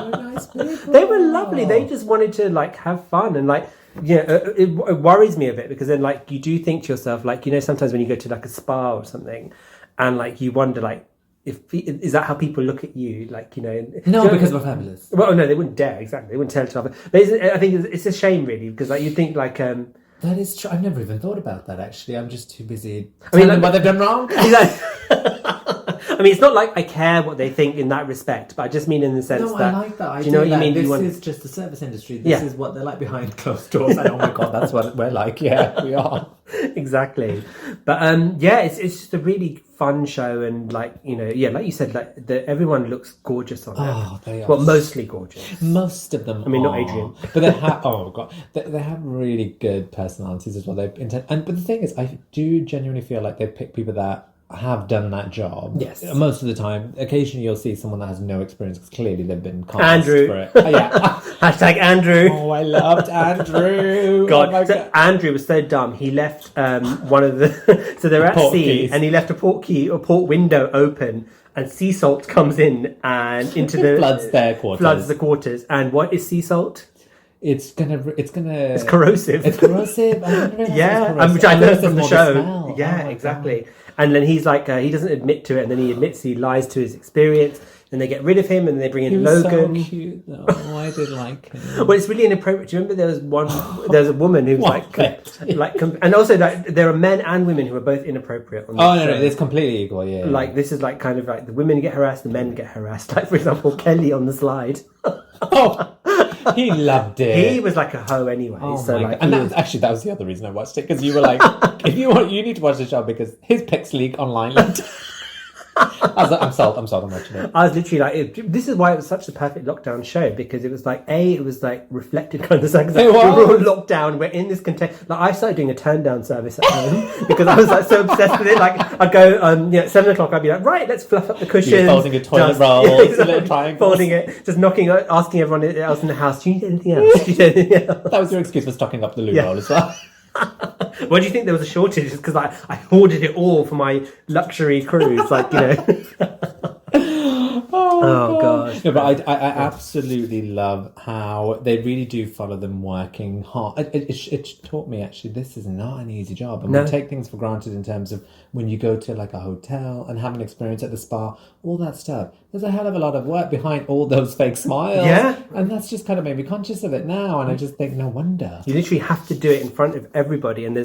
were nice people. They were lovely. They just wanted to like have fun and like. Yeah, it worries me a bit because then like you do think to yourself like sometimes when you go to like a spa or something, and like you wonder like. Is that how people look at you? Like, No, because we're fabulous. Well, no, they wouldn't dare, exactly. They wouldn't tell each other. But I think it's a shame, really, because like you think like... That is true. I've never even thought about that, actually. I'm just too busy telling them what they've done wrong. I mean, it's not like I care what they think in that respect, but I just mean in the sense that... I like that. Do you know what you mean? This is just the service industry. This is what they're like behind closed doors. And, oh my God, that's what we're like. Yeah, we are. Exactly. But it's just a really fun show, and like like you said, like everyone looks gorgeous on it. Oh, they are. Well, mostly gorgeous. Most of them. I mean, not Adrian, but they have. Oh god, they have really good personalities as well. But the thing is, I do genuinely feel like they pick people that have done that job. Yes. Most of the time. Occasionally you'll see someone that has no experience because clearly they've been cast Andrew. for it. Yeah. Hashtag Andrew. Oh, I loved Andrew. God, Oh my so God. Andrew was so dumb. He left one of the so they're at Port sea, keys. and he left a port window open, and sea salt comes in and into the floods their quarters. Floods the quarters. And what is sea salt? It's corrosive. It's corrosive. I didn't realise Yeah, it was corrosive. which I thought learned it was from the more show. smell. Yeah, Oh my exactly. God. And then he's like, he doesn't admit to it, and then he admits he lies to his experience. And they get rid of him, and they bring in He was Logan. so cute though. Oh, I did like him. Well, it's really inappropriate. Do you remember there was a woman who was and also like there are men and women who are both inappropriate on this Oh no, show. it's completely equal. Yeah. Like this is like kind of like the women get harassed, the men get harassed. Like for example, Kelly on the slide. Oh, he loved it. He was like a hoe anyway. Oh so my like, God. And that was the other reason I watched it because you were like, if you want, you need to watch the show because his pics leak online. I was like, I'm sold. I'm watching it. I was literally like, this is why it was such a perfect lockdown show because it was like it was like reflected kind of like we were all locked down. We're in this content. Like I started doing a turn down service at home because I was like so obsessed with it. Like I'd go 7 o'clock. I'd be like, right, let's fluff up the cushions. You're folding a toilet roll, a little triangle, folding it, just asking everyone else in the house, do you need anything else? Do you need anything else? That was your excuse for stocking up the loo roll as well. Why do you think there was a shortage? It's because I hoarded it all for my luxury cruise, like, you know. Oh gosh. No, but I absolutely love how they really do follow them working hard. It taught me actually this is not an easy job, and we take things for granted in terms of when you go to like a hotel and have an experience at the spa, all that stuff. There's a hell of a lot of work behind all those fake smiles. Yeah. And that's just kind of made me conscious of it now, and I just think no wonder. You literally have to do it in front of everybody, and there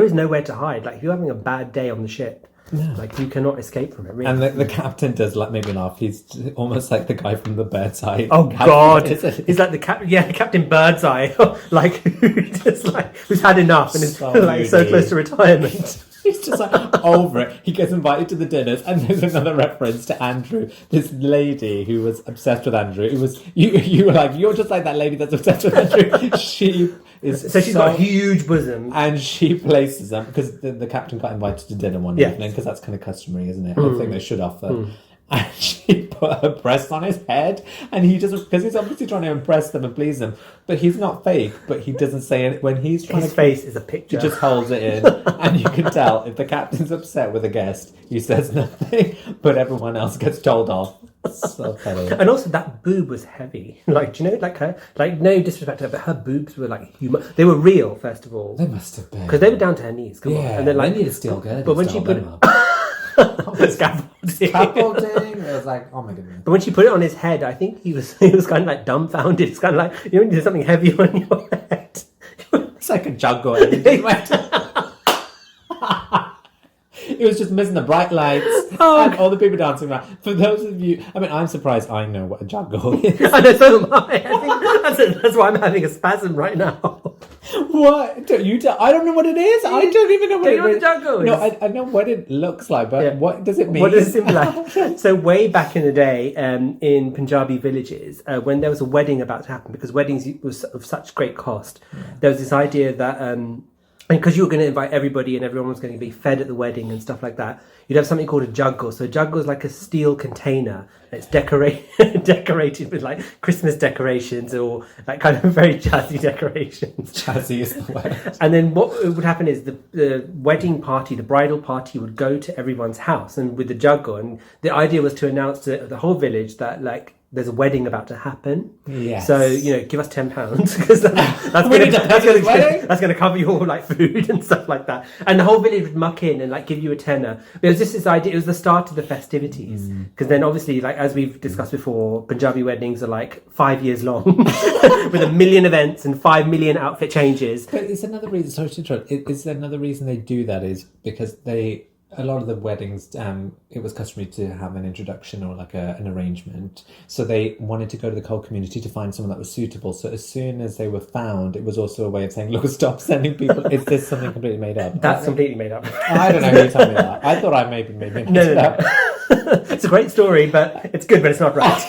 is nowhere to hide. Like if you're having a bad day on the ship, like you cannot escape from it. Really. And the captain does make me laugh. He's almost like the guy from the Birdseye. Oh God, he's like the Captain Birdseye, like who's had enough and is so close to retirement. He's just like over it. He gets invited to the dinners, and there's another reference to Andrew. This lady who was obsessed with Andrew. It was you were like, you're just like that lady that's obsessed with Andrew. She is so she's got a huge bosom, and she places them because the captain got invited to dinner one evening because that's kind of customary, isn't it? I think they should offer. And she put her breasts on his head, and he doesn't, because he's obviously trying to impress them and please them, but he's not fake, but he doesn't say it when he's trying. His face is a picture. He just holds it in, and you can tell if the captain's upset with a guest, he says nothing, but everyone else gets told off. So funny. And also that boob was heavy. Like, do you know, like her, like no disrespect to her, but her boobs were like human. They were real, first of all. They must have been, because they were down to her knees. Come on. And then like they need to steal good. But when she put scaffolding, it was like, oh my goodness. But when she put it on his head, I think he was kind of like dumbfounded. It's kind of like, you know, there's something heavy on your head. It's like a juggle. It was just missing the bright lights and all the people dancing around. For those of you, I mean, I'm surprised I know what a juggle is. I know, so am I. I think that's why I'm having a spasm right now. What? Don't you I don't know what it is. I don't even know what it is. Juggle is. No, I know what it looks like, but what does it mean? What does it symbolize? So way back in the day, in Punjabi villages, when there was a wedding about to happen, because weddings was of such great cost, there was this idea that... and because you were going to invite everybody and everyone was going to be fed at the wedding and stuff like that, you'd have something called a juggle. So a juggle is like a steel container. It's decorated with like Christmas decorations or like kind of very jazzy decorations. Jazzy is the word. And then what would happen is the wedding party, the bridal party would go to everyone's house and with the juggle. And the idea was to announce to the whole village that like, there's a wedding about to happen. Yes. So, you know, give us £10 because that's going to cover your like food and stuff like that. And the whole village would muck in and like give you a tenner. But it was just this idea. It was the start of the festivities. Because then obviously, like as we've discussed before, Punjabi weddings are like 5 years long with 1 million events and 5 million outfit changes. But it's another reason, sorry to interrupt, it's another reason they do that is because a lot of the weddings, it was customary to have an introduction or like an arrangement. So they wanted to go to the whole community to find someone that was suitable. So as soon as they were found, it was also a way of saying, look, stop sending people. Is this something completely made up? That's completely made up. I don't know who told me that. I thought I maybe made it up. No. It's a great story, but it's good, but it's not right.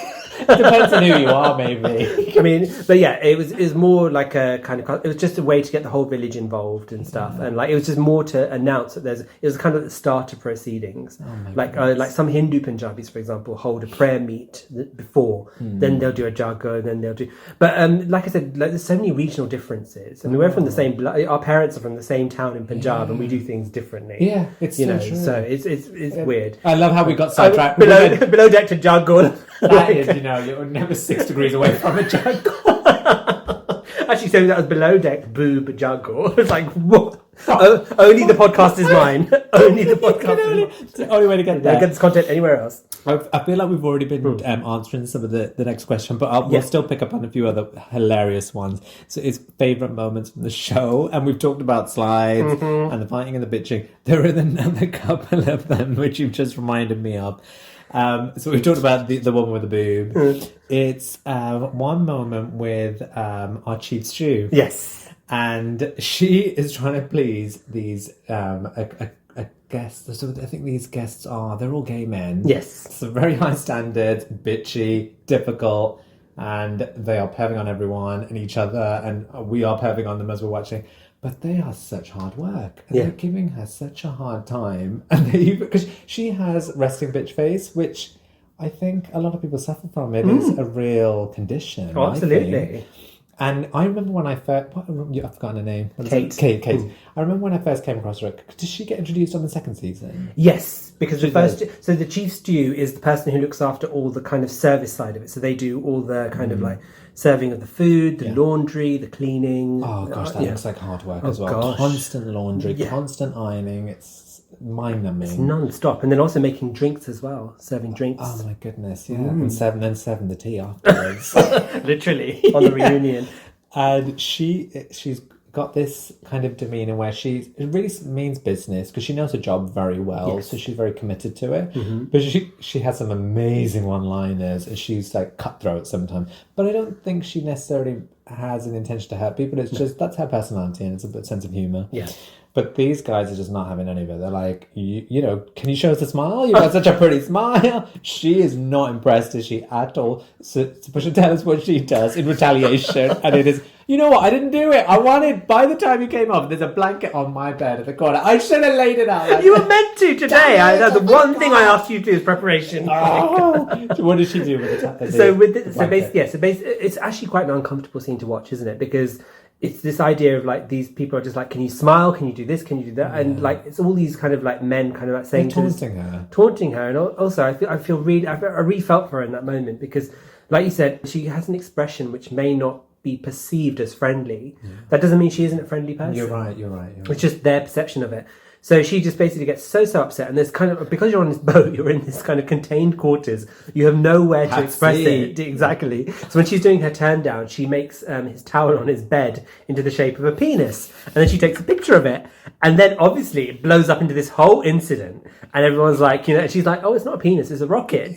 Depends on who you are, maybe. I mean, but yeah, it was more like a kind of, it was just a way to get the whole village involved and stuff, and like it was just more to announce that it was kind of the start of proceedings. Like some Hindu Punjabis, for example, hold a prayer meet before, then they'll do a jaga, and then they'll do. But like I said, like there's so many regional differences. I mean, we're from the same. Our parents are from the same town in Punjab, and we do things differently. Yeah, it's you know, true. so it's weird. I love how we got sidetracked. Below deck to jaga. That is, you're never 6 degrees away from a jaguar. Actually, so that was below deck boob jaguar. It's like, what? Only the podcast is mine. Only the podcast is mine. It's the only way to get there. Don't get this content anywhere else. I feel like we've already been answering some of the next question, but we'll still pick up on a few other hilarious ones. So it's favourite moments from the show, and we've talked about slides and the fighting and the bitching. There are another couple of them which you've just reminded me of. So we've talked about the woman with the boob. It's one moment with our chief stew. Yes. And she is trying to please these guests. So I think these guests they're all gay men. Yes. So very high standards, bitchy, difficult, and they are perving on everyone and each other, and we are perving on them as we're watching. But they are such hard work. And they're giving her such a hard time. And because she has resting bitch face, which I think a lot of people suffer from. It is a real condition. Oh, absolutely. And I remember when I first... I've forgotten her name. Kate. Kate. I remember when I first came across her. Did she get introduced on the second season? Yes, because so the chief stew is the person who looks after all the kind of service side of it. So they do all the kind of like serving of the food, the laundry, the cleaning. Oh gosh, that looks like hard work as well. Gosh. Constant laundry, constant ironing. It's mind-numbing. It's non-stop. And then also making drinks as well, serving drinks. Oh my goodness, yeah. And serving the tea afterwards. Literally, on the reunion. And she's got this kind of demeanour where it really means business because she knows her job very well, so she's very committed to it. But she has some amazing one-liners, and she's like cutthroat sometimes. But I don't think she necessarily has an intention to hurt people. It's just that's her personality, and it's a bit sense of humour. Yeah. But these guys are just not having any of it. They're like, you know, can you show us a smile? You've got such a pretty smile. She is not impressed, is she, at all? So Bhushan, tell us what she does in retaliation. And it is, you know what, I didn't do it. By the time you came up, there's a blanket on my bed at the corner. I should have laid it out. You were meant to today. The one thing I asked you to do is preparation. So what did she do with the basically, it's actually quite an uncomfortable scene to watch, isn't it? Because it's this idea of like these people are just like, can you smile? Can you do this? Can you do that? And like it's all these kind of like men kind of like saying taunting her. And also I really felt for her in that moment because, like you said, she has an expression which may not be perceived as friendly. That doesn't mean she isn't a friendly person. You're right. It's just their perception of it. So she just basically gets so upset, and there's kind of, because you're on this boat, you're in this kind of contained quarters, you have nowhere to express it. Exactly. So when she's doing her turn down, she makes his towel on his bed into the shape of a penis, and then she takes a picture of it, and then obviously it blows up into this whole incident, and everyone's like, and she's like, oh, it's not a penis, it's a rocket.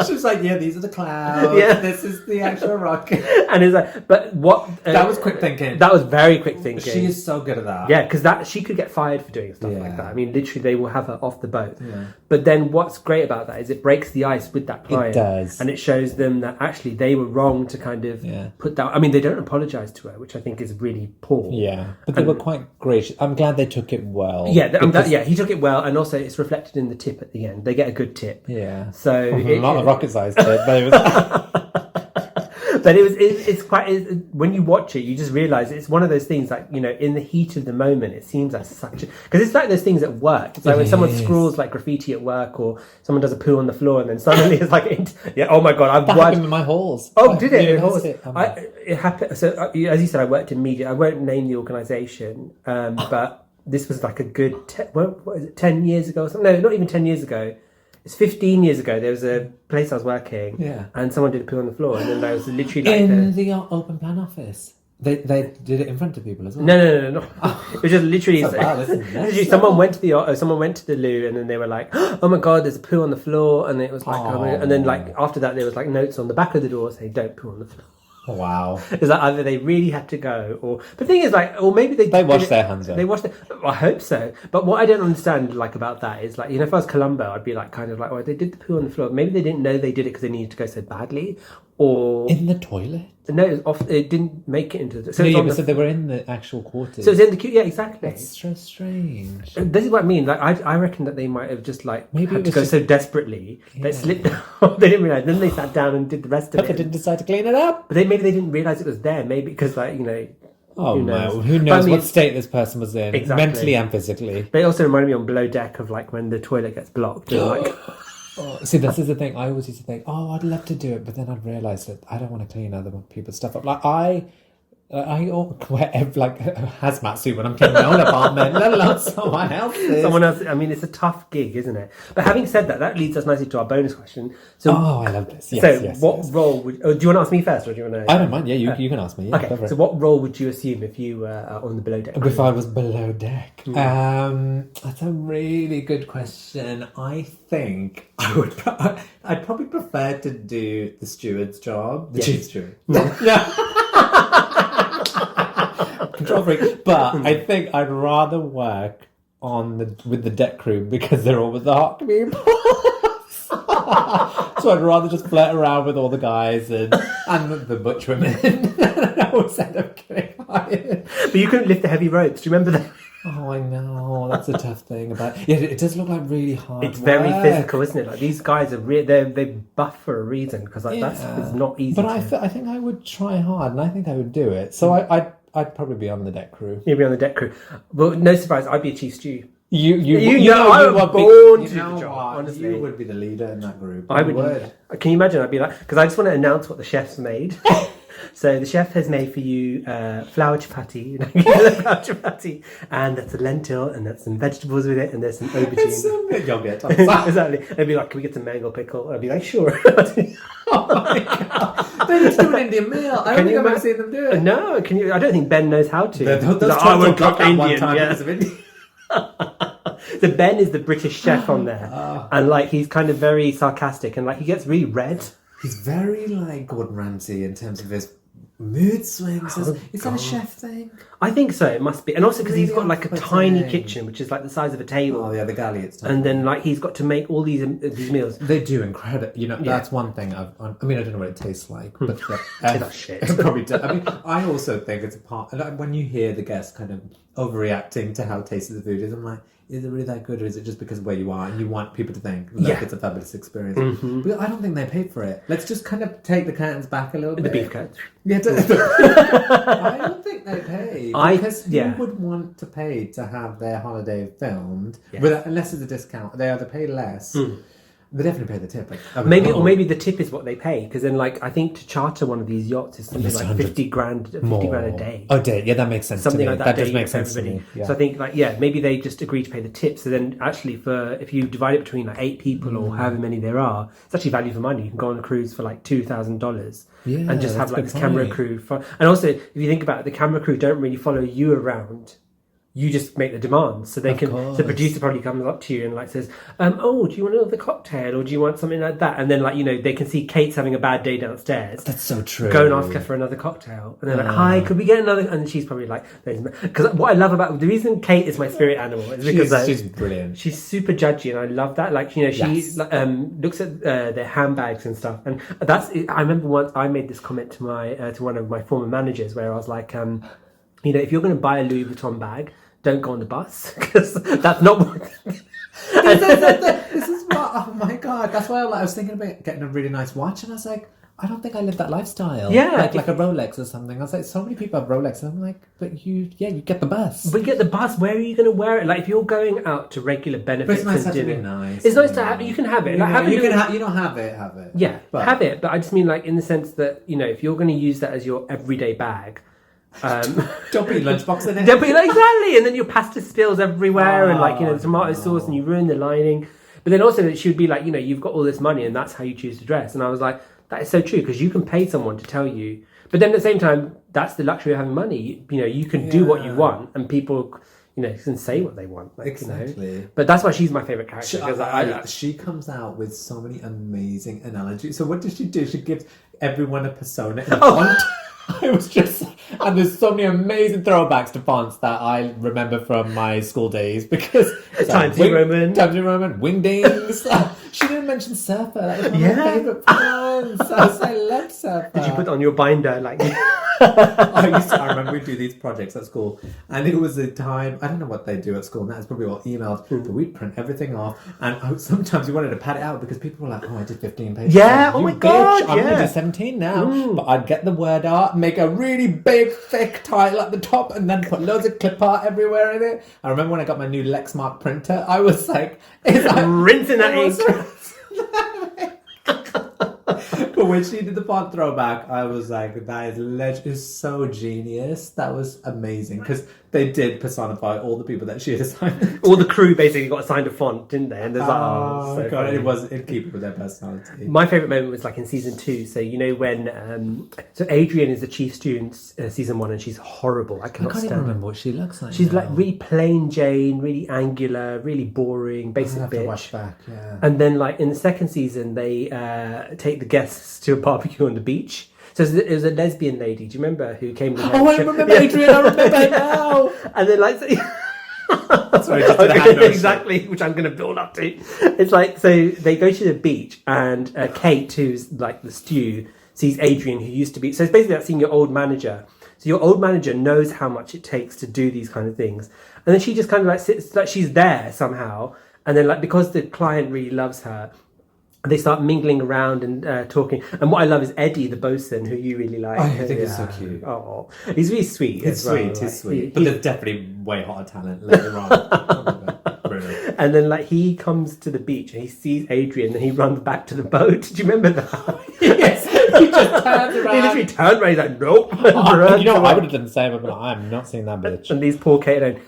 She was like, yeah, these are the clouds. Yeah. This is the actual rocket. And it's like, but what? That was quick thinking. That was very quick thinking. She is so good at that. Yeah, because she could get fired for doing stuff like that. I mean, literally, they will have her off the boat. Yeah. But then what's great about that is it breaks the ice with that client. It does. And it shows them that actually they were wrong to kind of put down. I mean, they don't apologise to her, which I think is really poor. Yeah. But they were quite gracious. I'm glad they took it well. Yeah, he took it well. And also it's reflected in the tip at the end. They get a good tip. Yeah. So not a rocket-sized tip, but it was... But it's quite, when you watch it, you just realise it's one of those things like, you know, in the heat of the moment, it seems like such a... Because it's like those things at work. It's like when someone scrawls like graffiti at work, or someone does a poo on the floor, and then suddenly it's like, oh my God, That happened in my halls. Oh, did it? It happened. So as you said, I worked in media. I won't name the organisation, but this was like a good, 10 years ago or something? No, not even 10 years ago. It's 15 years ago. There was a place I was working, and someone did a poo on the floor, and then there was literally like in the open plan office. They did it in front of people as well. No. It was just literally, literally someone went to the loo, and then they were like, "Oh my God, there's a poo on the floor," and it was like, and then like after that there was like notes on the back of the door saying, "Don't poo on the floor." Wow. It's like either they really had to go, or but the thing is like, or maybe They wash their hands up. They wash their. I hope so. But what I don't understand like about that is like, if I was Columbo, I'd be like kind of like, oh, they did the poo on the floor. Maybe they didn't know they did it because they needed to go so badly, or in the toilet. No, it didn't make it into the. So, So they were in the actual quarters. So it's in the queue. Yeah, exactly. That's so strange. This is what I mean. Like, I reckon that they might have just like Maybe had it to was go just- so desperately they slipped. They didn't realize. Then they sat down and did the rest of But they it. didn't decide to clean it up. But maybe they didn't realize it was there. Maybe because like Oh who no! knows? Who But knows I mean, what state this person was in, Exactly. mentally and physically. But it also reminded me on Below Deck of like when the toilet gets blocked. And, like, See, this is the thing. I always used to think, oh, I'd love to do it, but then I'd realise that I don't want to clean other people's stuff up. Like I wear like a hazmat suit when I'm cleaning my own apartment, let alone someone else's. someone else. I mean, it's a tough gig, isn't it? But having said that, that leads us nicely to our bonus question. So, Oh, I love this. Yes, what yes. role would? Oh, do you want to ask me first, or do you want to? I don't mind. Yeah, you can ask me. Yeah, Okay. go for it. So, what role would you assume if you were on the Below Deck? If I was below deck, that's a really good question. I think I would. I'd probably prefer to do the steward's job, the chief steward. Control freak. But I think I'd rather work with the deck crew because they're all with the hot people. So I'd rather just flirt around with all the guys and the butch women. And I always end up getting hired. But you couldn't lift the heavy ropes. Do you remember that? Oh, I know. That's a tough thing about. Yeah, it does look like really hard. It's very work. physical, isn't it? Like these guys are they buff for a reason because like that's it's not easy. But I think I would try hard, and I think I would do it. So I'd probably be on the deck crew. You'd be on the deck crew. Well, no surprise, I'd be a chief stew. You know, I was born to you know the job, what? honestly. You would be the leader in that group. I You would. Can you imagine? I'd be like, because I just want to announce what the chef's made. So the chef has made for you flour chapati, flour chapati, and that's a lentil, and that's some vegetables with it, and there's some aubergine. Yogurt. Exactly. They'd be like, "Can we get some mango pickle?" I'd be like, "Sure." Oh my god! They just do an Indian meal. I don't think I've ever seen them do it. No, can you? I don't think Ben knows how to. Those He's like, I won't cook that one Indian, time yeah. because of Indian. So Ben is the British chef on there, and like he's kind of very sarcastic, and like he gets really red. He's very like Gordon Ramsay in terms of his mood swings. Is that a chef thing? I think so. It must be, and also because he's got like a Really tiny off-putting. kitchen, which is like the size of a table, Oh yeah, the galley. It's and then like he's got to make all these meals. they do incredible. You know, that's one thing. I mean, I don't know what it tastes like, but That's shit. it probably does. I mean, I also think it's a part. Like, when you hear the guests kind of overreacting to how tasty the food is, I'm like, is it really that good, or is it just because of where you are and you want people to think, look, Yeah. it's a fabulous experience? But I don't think they paid for it. Let's just kind of take the curtains back a little bit. The beef curds. Yeah, I don't think they paid. Because who would want to pay to have their holiday filmed unless it's a discount? They either pay less. They definitely pay the tip. Maybe the tip is what they pay, because then like I think to charter one of these yachts is something like 50 grand a day. Oh, day. Yeah, that makes sense. Something to me. like that. does day make for sense everybody. to me. Yeah. So I think like maybe they just agree to pay the tip. So then actually if you divide it between like 8 people or however many there are, it's actually value for money. You can go on a cruise for like $2,000 and just have like this camera crew. And also if you think about it, the camera crew don't really follow you around. You just make the demands, so they can. The producer probably comes up to you and like says, "Oh, do you want another cocktail, or do you want something like that?" And then like they can see Kate's having a bad day downstairs. That's so true. Go and ask her for another cocktail, and they're like, "Hi, could we get another?" And she's probably like, "Because what I love about the reason Kate is my spirit animal is because she's brilliant. She's super judgy, and I love that. Like she looks at their handbags and stuff, and that's. I remember once I made this comment to one of my former managers where I was like, if you're going to buy a Louis Vuitton bag, don't go on the bus because that's not what. This is what. Oh my god! That's why I was thinking about getting a really nice watch, and I was like, I don't think I live that lifestyle. Yeah, like a Rolex or something. I was like, so many people have Rolex, and I'm like, but you get the bus. But you get the bus. Where are you going to wear it? Like if you're going out to regular benefits But it's nice and to be dinner, nice. it's nice to have. You can have it. Like, have you don't have it. Have it. Yeah, but have it. But I just mean like in the sense that if you're going to use that as your everyday bag. Don't put your lunchbox in it. Don't put exactly, and then your pasta spills everywhere, and like the tomato sauce, and you ruin the lining. But then also she would be like, you've got all this money, and that's how you choose to dress. And I was like, that is so true, because you can pay someone to tell you. But then at the same time, that's the luxury of having money. You can do what you want, and people, can say what they want. Exactly. But that's why she's my favourite character. Because she comes out with so many amazing analogies. So what does she do? She gives everyone a persona in a font. I was just, and there's so many amazing throwbacks to fonts that I remember from my school days because Times New Roman, Wingdings. She didn't mention Surfer. That was one of my favourite fonts. I love Surfer. Did you put on your binder like? I remember we'd do these projects at school, and it was a time, I don't know what they do at school now, it's probably all emailed, but we'd print everything off, and sometimes we wanted to pad it out because people were like, I did 15 pages. Yeah, oh my God, I'm going to do 17 now. But I'd get the word art, make a really big, thick title at the top, and then put loads of clip art everywhere in it. I remember when I got my new Lexmark printer, I was like, rinsing that ink. But when she did the font throwback, I was like, that is so genius. That was amazing because they did personify all the people that she had assigned. All the crew basically got assigned a font, didn't they? And there's so God, it was in keeping with their personality. My favourite moment was like in season 2. So when so Adrian is the chief student season 1, and she's horrible. I can't even remember what she looks like. She's like really plain Jane, really angular, really boring, basic bitch. To watch back, yeah. And then like in the second season, they take the guests to a barbecue on the beach. So it was a lesbian lady. Do you remember who came? To I remember Adrian. I remember her now. And then like. Sorry, exactly, which I'm going to build up to. It's like, so they go to the beach, and Kate, who's like the stew, sees Adrian, who used to be. So it's basically like seeing your old manager. So your old manager knows how much it takes to do these kind of things, and then she just kind of like sits, like she's there somehow, and then like because the client really loves her, they start mingling around and talking. And what I love is Eddie, the bosun, who you really like. I think he's so cute. Oh, he's really sweet. He's sweet. But there's definitely way hotter talent later on. And then like he comes to the beach and he sees Adrian and he runs back to the boat. Do you remember that? Yes. He just turns around. He literally turned around. He's like, nope. I would have done the same. I'd be like, I'm not seeing that bitch. And these poor Kate and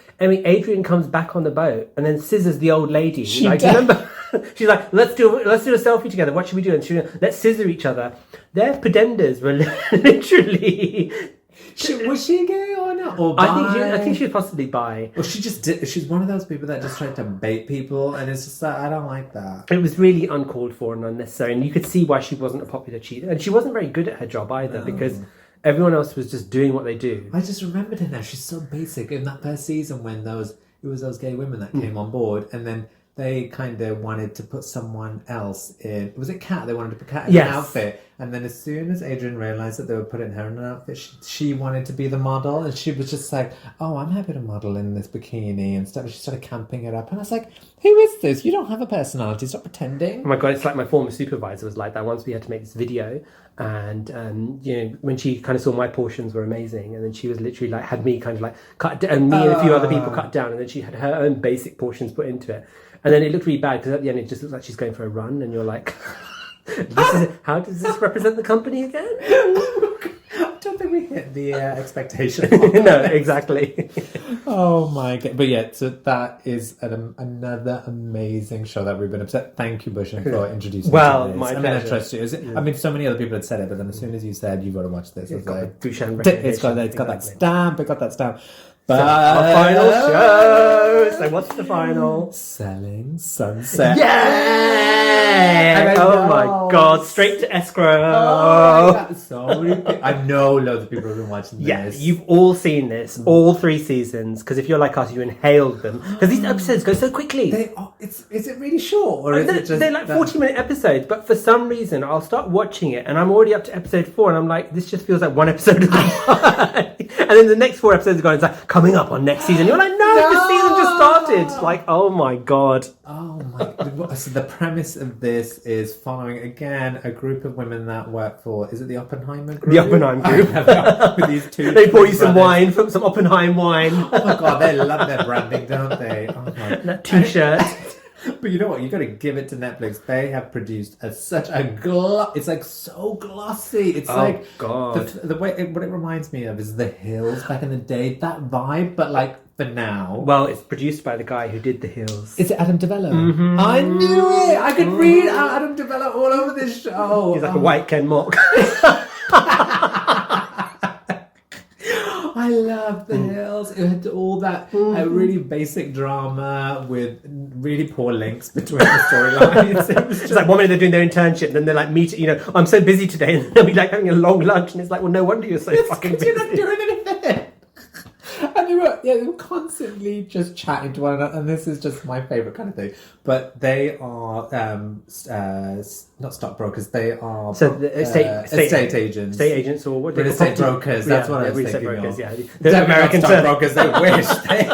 Adrian comes back on the boat and then scissors the old lady. Do you remember? She's like, let's do a selfie together. What should we do? And let's scissor each other. Their pretenders were literally. Was she gay or not? Or I think she was possibly bi. Well, she's one of those people that just tried to bait people, and it's just like, I don't like that. It was really uncalled for and unnecessary, and you could see why she wasn't a popular cheater, and she wasn't very good at her job either because everyone else was just doing what they do. I just remembered her now. She's so basic. In that first season, when it was those gay women that came on board, and then they kind of wanted to put someone else in. Was it Kat? They wanted to put Kat in an outfit. And then as soon as Adrian realised that they were putting her in an outfit, she wanted to be the model. And she was just like, oh, I'm happy to model in this bikini and stuff. She started camping it up. And I was like, who is this? You don't have a personality. Stop pretending. Oh my God, it's like my former supervisor was like that. Once we had to make this video. And, when she kind of saw my portions were amazing. And then she was literally like, had me kind of like cut down, and me and a few other people cut down. And then she had her own basic portions put into it. And then it looked really bad because at the end it just looks like she's going for a run, and you're like, how does this represent the company again? I don't think we hit the expectation. No, exactly. Oh my God. But yeah, so that is another amazing show that we've been upset. Thank you, Bhushan, for introducing me to this. My pleasure. I trust you. I mean, so many other people had said it, but then as soon as you said you've got to watch this, it's like, Bhushan it's got that stamp. It got that stamp. But our final show. So what's the final? Selling Sunset. Yeah! Oh my God! Straight to escrow. Oh, so many people. I know loads of people have been watching this. Yeah, you've all seen this, all 3 seasons. Because if you're like us, you inhaled them. Because these episodes go so quickly. Is it really short, or is it just? They're like 40-minute episodes, but for some reason, I'll start watching it, and I'm already up to episode 4, and I'm like, this just feels like one episode of the time. And then the next 4 episodes are going. It's like coming up on next season. You're like, no, the season just started. Like, oh my God. Oh my. So the premise of this is following again a group of women that work for. Is it the Oppenheimer group? The Oppenheim group. With these 2. They pour you some wine, some Oppenheim wine. Oh my God, they love their branding, don't they? Oh my. That T-shirt. But you know what? You got to give it to Netflix. They have produced such a it's like so glossy. It's God. The way what it reminds me of is The Hills back in the day. That vibe, but like for now. Well, it's produced by the guy who did The Hills. Is it Adam DeVello? Mm-hmm. I knew it. I could read Adam DeVello all over this show. He's like a white Ken Mock. I love The Hills. girls. It had all that really basic drama with really poor links between the storylines. It's like 1 minute they're doing their internship, and then they're like, meet, I'm so busy today, and they'll be like having a long lunch, and it's like, well, no wonder you're so fucking busy. You're not doing anything. And they were constantly just chatting to one another, and this is just my favourite kind of thing. But they are not stockbrokers; they are estate agents, estate agents, or what? Real estate brokers. That's what I was thinking brokers, of. Yeah, They're American stockbrokers. They wish. They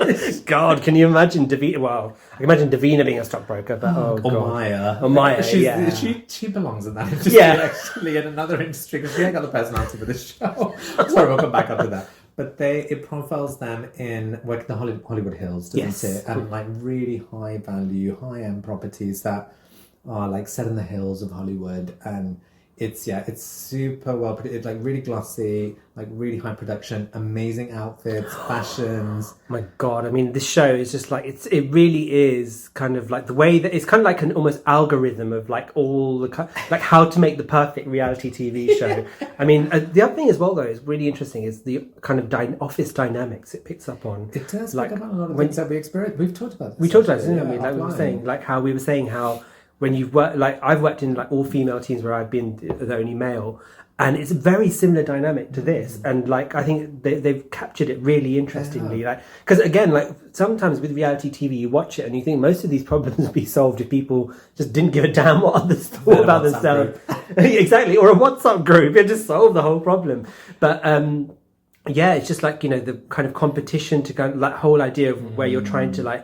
wish. God, can you imagine Davina? Well, I can imagine Davina being a stockbroker, but or Maya, she belongs in that industry. Actually, in another industry, because she ain't got the personality for this show. Sorry, we'll come back up to that. But it profiles them in working the Hollywood Hills, doesn't it? And like really high value, high end properties that are like set in the hills of Hollywood, and it's super well put. It's like really glossy, like really high production, amazing outfits, fashions. Oh my God, I mean, this show is just like it really is kind of like the way that it's kind of like an almost algorithm of like all the like how to make the perfect reality TV show. I mean, the other thing as well though is really interesting is the kind of office dynamics it picks up on. It does like about a lot of things that we experience. We've talked about this. We talked about this, didn't we? Like we were saying, like how we were saying how when you've worked, like I've worked in like all female teams where I've been the only male, and it's a very similar dynamic to this. And like I think they've captured it really interestingly, like because again, like sometimes with reality TV, you watch it and you think most of these problems would be solved if people just didn't give a damn what others thought about themselves. Exactly, or a WhatsApp group, it just solved the whole problem. But it's just like the kind of competition to kind of that whole idea of where you're trying to like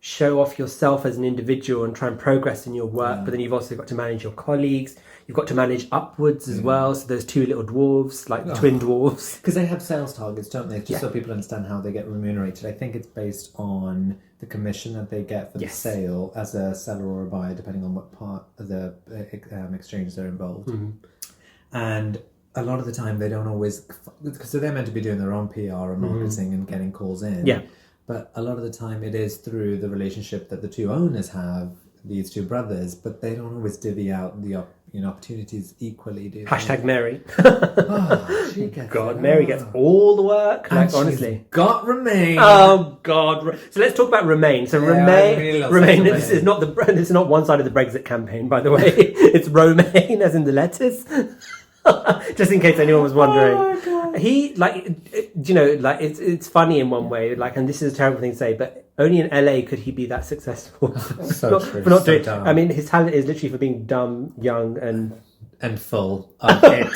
show off yourself as an individual and try and progress in your work, but then you've also got to manage your colleagues, you've got to manage upwards as well, so there's two little dwarves, like twin dwarves. Because they have sales targets, don't they? Just so people understand how they get remunerated. I think it's based on the commission that they get for the sale as a seller or a buyer, depending on what part of the exchange they're involved. And a lot of the time they don't always, because they're meant to be doing their own PR and marketing and getting calls in. But a lot of the time it is through the relationship that the two owners have, these two brothers, but they don't always divvy out the opportunities equally, do they? Hashtag Mary. She gets Mary gets all the work. And like honestly, got Remain. Oh God! So let's talk about Remain. So Remain. This is not one side of the Brexit campaign, by the way. It's Romaine, as in the lettuce. Just in case anyone was wondering. Oh my God. He it's funny in one way, like, and this is a terrible thing to say, but only in LA could he be that successful. For not doing. Dumb. I mean, his talent is literally for being dumb, young, and full of it.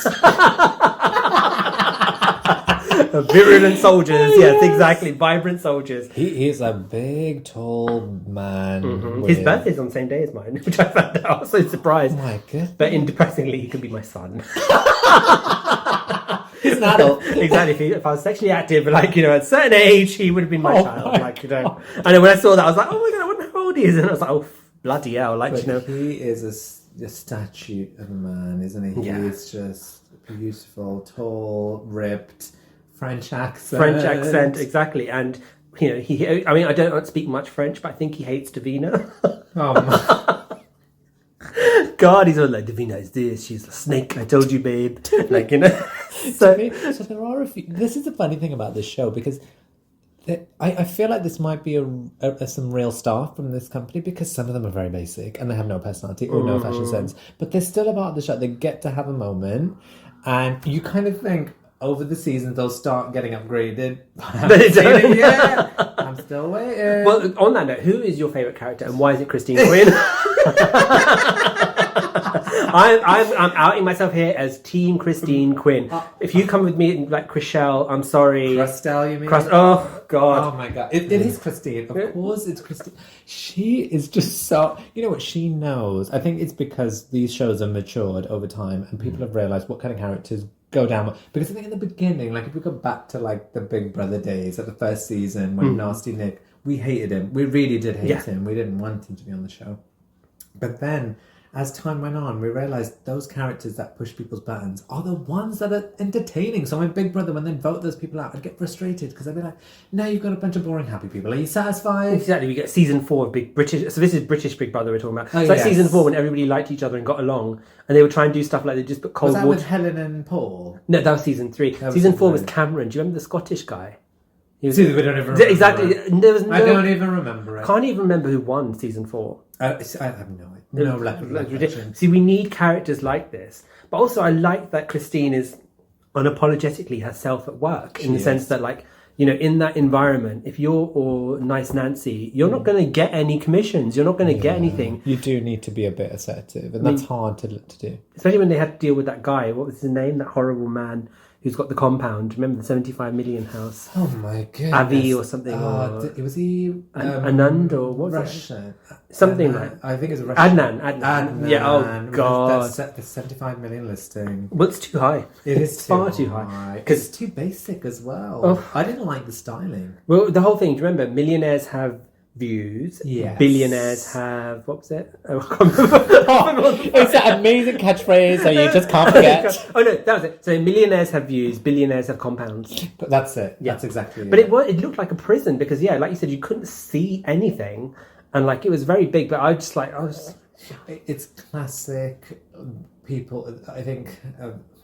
Virulent soldiers, yes, exactly. Vibrant soldiers. He's a big, tall man. His birthday's on the same day as mine, which I found out. I was so surprised. Oh my goodness. But depressingly, he could be my son. He's an adult. Exactly. If I was sexually active, like, at a certain age, he would have been my child. I know when I saw that, I was like, oh my God, I wonder how old he is. And I was like, oh, bloody hell. Like, he is a statue of a man, isn't he? Yeah. He's just beautiful, tall, ripped. French accent, exactly. And I don't speak much French, but I think he hates Davina. God, he's all like, Davina is this, she's a snake, I told you, babe. Like, So there are a few. This is the funny thing about this show, because I feel like this might be some real staff from this company, because some of them are very basic and they have no personality or no fashion sense, but they're still a part of the show. They get to have a moment, and you kind of think, over the season, they'll start getting upgraded. I haven't seen it yet. I'm still waiting. Well, on that note, who is your favourite character and why is it Christine Quinn? I'm outing myself here as Team Christine Quinn. If you come with me like Chriselle, I'm sorry. Christelle, you mean? Oh, God. Oh, my God. It is Christine. Of course it's Christine. She is just so... You know what? She knows. I think it's because these shows are matured over time and people have realised what kind of characters go down. Because I think in the beginning, like if we go back to like the Big Brother days at the first season when Nasty Nick, we hated him. We really did hate him. We didn't want him to be on the show. But then as time went on, we realised those characters that push people's buttons are the ones that are entertaining. So my Big Brother, when they vote those people out, I'd get frustrated because I'd be like, now you've got a bunch of boring happy people. Are you satisfied? Exactly. We get season 4 of Big British. So this is British Big Brother we're talking about. It's like season 4 when everybody liked each other and got along, and they would try and do stuff like they just put cold water. Was that with Helen and Paul? No, that was season 3. Season 4 was Cameron. Do you remember the Scottish guy? He was, See, we don't even remember exactly. it. There was no, I don't even remember it. Can't even remember who won season 4. I have no recollection. See, we need characters like this. But also, I like that Christine is unapologetically herself at work in the sense that, like, you know, in that environment, if you're all nice Nancy, you're not going to get any commissions. You're not going to get anything. You do need to be a bit assertive, and that's hard to do. Especially when they had to deal with that guy. What was his name? That horrible man who's got the compound. Remember the 75 million house? Oh my goodness. Avi or something. Was he Anand or what was Russian? Something like I think it's Russian. Adnan. Yeah, oh God. The 75 million listing. Well, it's too high. It's far too high. Because it's too basic as well. Oh. I didn't like the styling. Well, the whole thing, do you remember? Millionaires have views. Yes. Billionaires have, what was it? Oh, I can't remember. It's that amazing catchphrase that you just can't forget. Oh no, that was it. So millionaires have views, billionaires have compounds. But that's it. Yeah. That's exactly it. But it looked like a prison because, yeah, like you said, you couldn't see anything. And like, it was very big, but It's classic people, I think...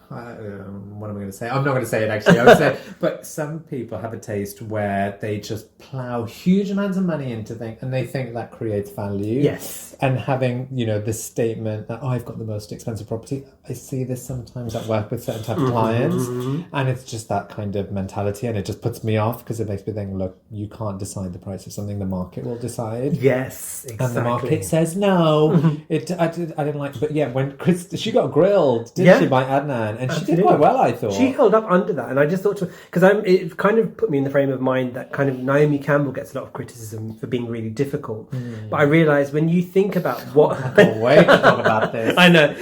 what am I going to say? I'm not going to say it actually. I would say, but some people have a taste where they just plow huge amounts of money into things, and they think that creates value. Yes. And having, you know, this statement that I've got the most expensive property. I see this sometimes at work with certain type of clients, and it's just that kind of mentality, and it just puts me off because it makes me think, look, you can't decide the price of something; the market will decide. Yes, exactly. And the market says no. I didn't like, but yeah, when she got grilled, didn't she, by Adnan? And she did quite well, I thought. She held up under that, and I just thought, because it kind of put me in the frame of mind that kind of Naomi Campbell gets a lot of criticism for being really difficult. But I realised when you think about what... I can't wait to talk about this. I know.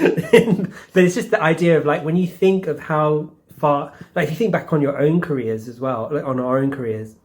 But it's just the idea of, like, when you think of how far... Like, if you think back on your own careers as well, like on our own careers,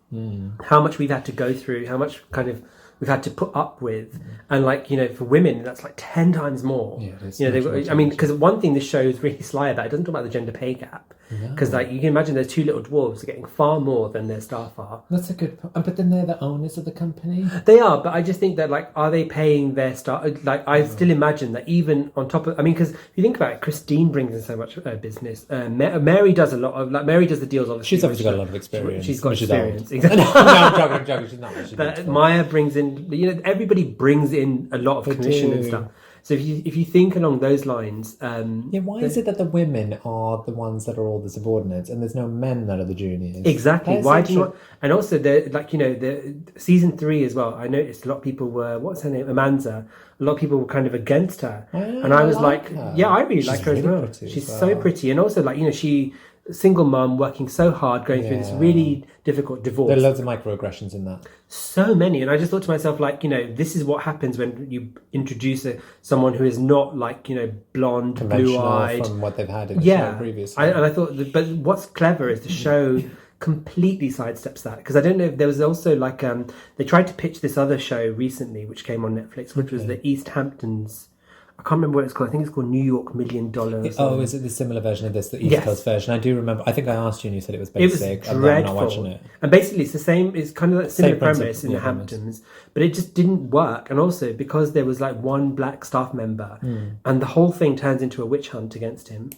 how much we've had to go through, how much kind of... we've had to put up with, and like, you know, for women that's like 10 times more. Yeah, it is. You know, I mean, because one thing this show is really sly about, it doesn't talk about the gender pay gap, because like you can imagine those two little dwarves are getting far more than their staff are. That's a good point. But then they're the owners of the company. They are, but I just think that, like, are they paying their staff? Like, I still imagine that even on top of, I mean, because if you think about it, Christine brings in so much business. Mary does a lot of, like, Mary does the deals. Obviously, She's obviously got a lot of experience. She's got She's experience. old. Exactly. No, I'm joking. She's not. But Maya brings in, you know, everybody brings in a lot of commission and stuff. So if you think along those lines, why is it that the women are the ones that are all the subordinates, and there's no men that are the juniors? Exactly. Why do you not? And also, like, you know, the season 3 as well. I noticed a lot of people were, what's her name, Amanza. A lot of people were kind of against her, and I was like, yeah, I really like her as well. She's so pretty, and also, like, you know, single mum working so hard, going through this really difficult divorce. There are loads of microaggressions in that. So many. And I just thought to myself, like, you know, this is what happens when you introduce someone who is not, like, you know, blonde, blue-eyed. From what they've had in the show previously. And I thought, but what's clever is the show completely sidesteps that. Because I don't know if there was also, like, they tried to pitch this other show recently, which came on Netflix, which was the East Hamptons. I can't remember what it's called. I think it's called New York $1 Million. Oh, is it the similar version of this, the East Coast version? I do remember. I think I asked you and you said it was basic. It was dreadful. I'm not watching it. And basically it's the same, it's kind of that similar Same premise in the principle, Hamptons, but it just didn't work. And also because there was like one black staff member and the whole thing turns into a witch hunt against him.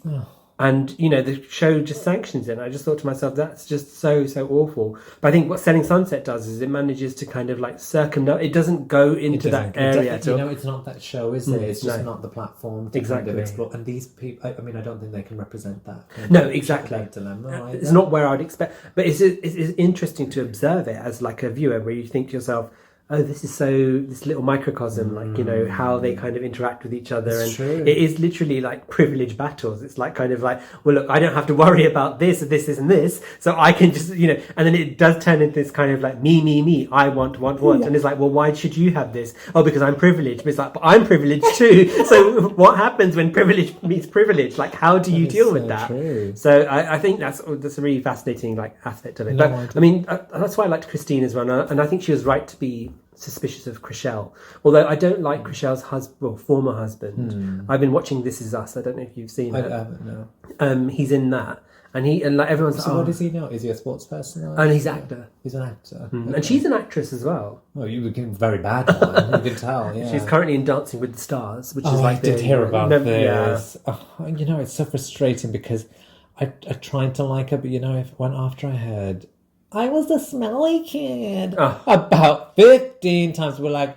And, you know, the show just sanctions it. And I just thought to myself, that's just so awful. But I think what Selling Sunset does is it manages to kind of like circumvent. It doesn't go into that area at all. You know, it's not that show, is it? It's just not the platform to kind of explore. And these people, I mean, I don't think they can represent that. No, exactly. Dilemma it's not where I'd expect. But it's interesting to observe it as like a viewer where you think to yourself, oh, this little microcosm, like, you know, how they kind of interact with each other. It's true. It is literally like privilege battles. It's like kind of like, well, look, I don't have to worry about this, and this, so I can just, you know, and then it does turn into this kind of like me, I want. And it's like, well, why should you have this? Oh, because I'm privileged. But it's like, but I'm privileged too. So what happens when privilege meets privilege? Like, how do you deal with that? True. So I think that's a really fascinating like aspect of it. But I mean, that's why I liked Christine as well. And I think she was right to be suspicious of Chriselle, although I don't like Chriselle's former husband. I've been watching This Is Us. I don't know if you've seen it. I haven't, no. He's in that, and like everyone's like, so what is he now? Is he a sports person? And he's actor. He's an actor. Okay. And she's an actress as well. Oh, you were getting very bad one. You can tell. Yeah. She's currently in Dancing with the Stars, which is like I did hear about this. Yeah. You know, it's so frustrating because I tried to like her, but you know, after I heard I was the smelly kid. About 15 times. We're like,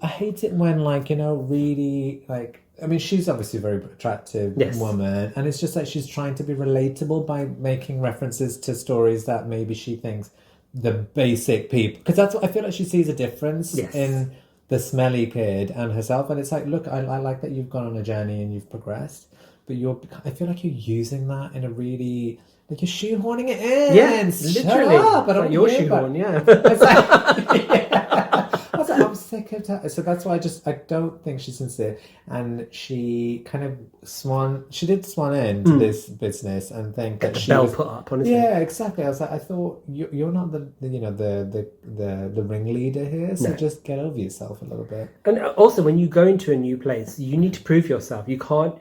I hate it when, like, really, like, I mean, she's obviously a very attractive woman, and it's just like she's trying to be relatable by making references to stories that maybe she thinks the basic people, because that's what I feel like she sees a difference in the smelly kid and herself, and it's like, look, I like that you've gone on a journey and you've progressed, but I feel like you're using that in a really, like, you're shoehorning it in. Yeah, literally. Up, like your shoehorn, It's like, I was like, I'm sick of that. So that's why I don't think she's sincere. And she kind of did swan into this business and think that she was put up, honestly. Yeah, exactly. I was like, I thought you're not the ringleader here, so just get over yourself a little bit. And also, when you go into a new place, you need to prove yourself. You can't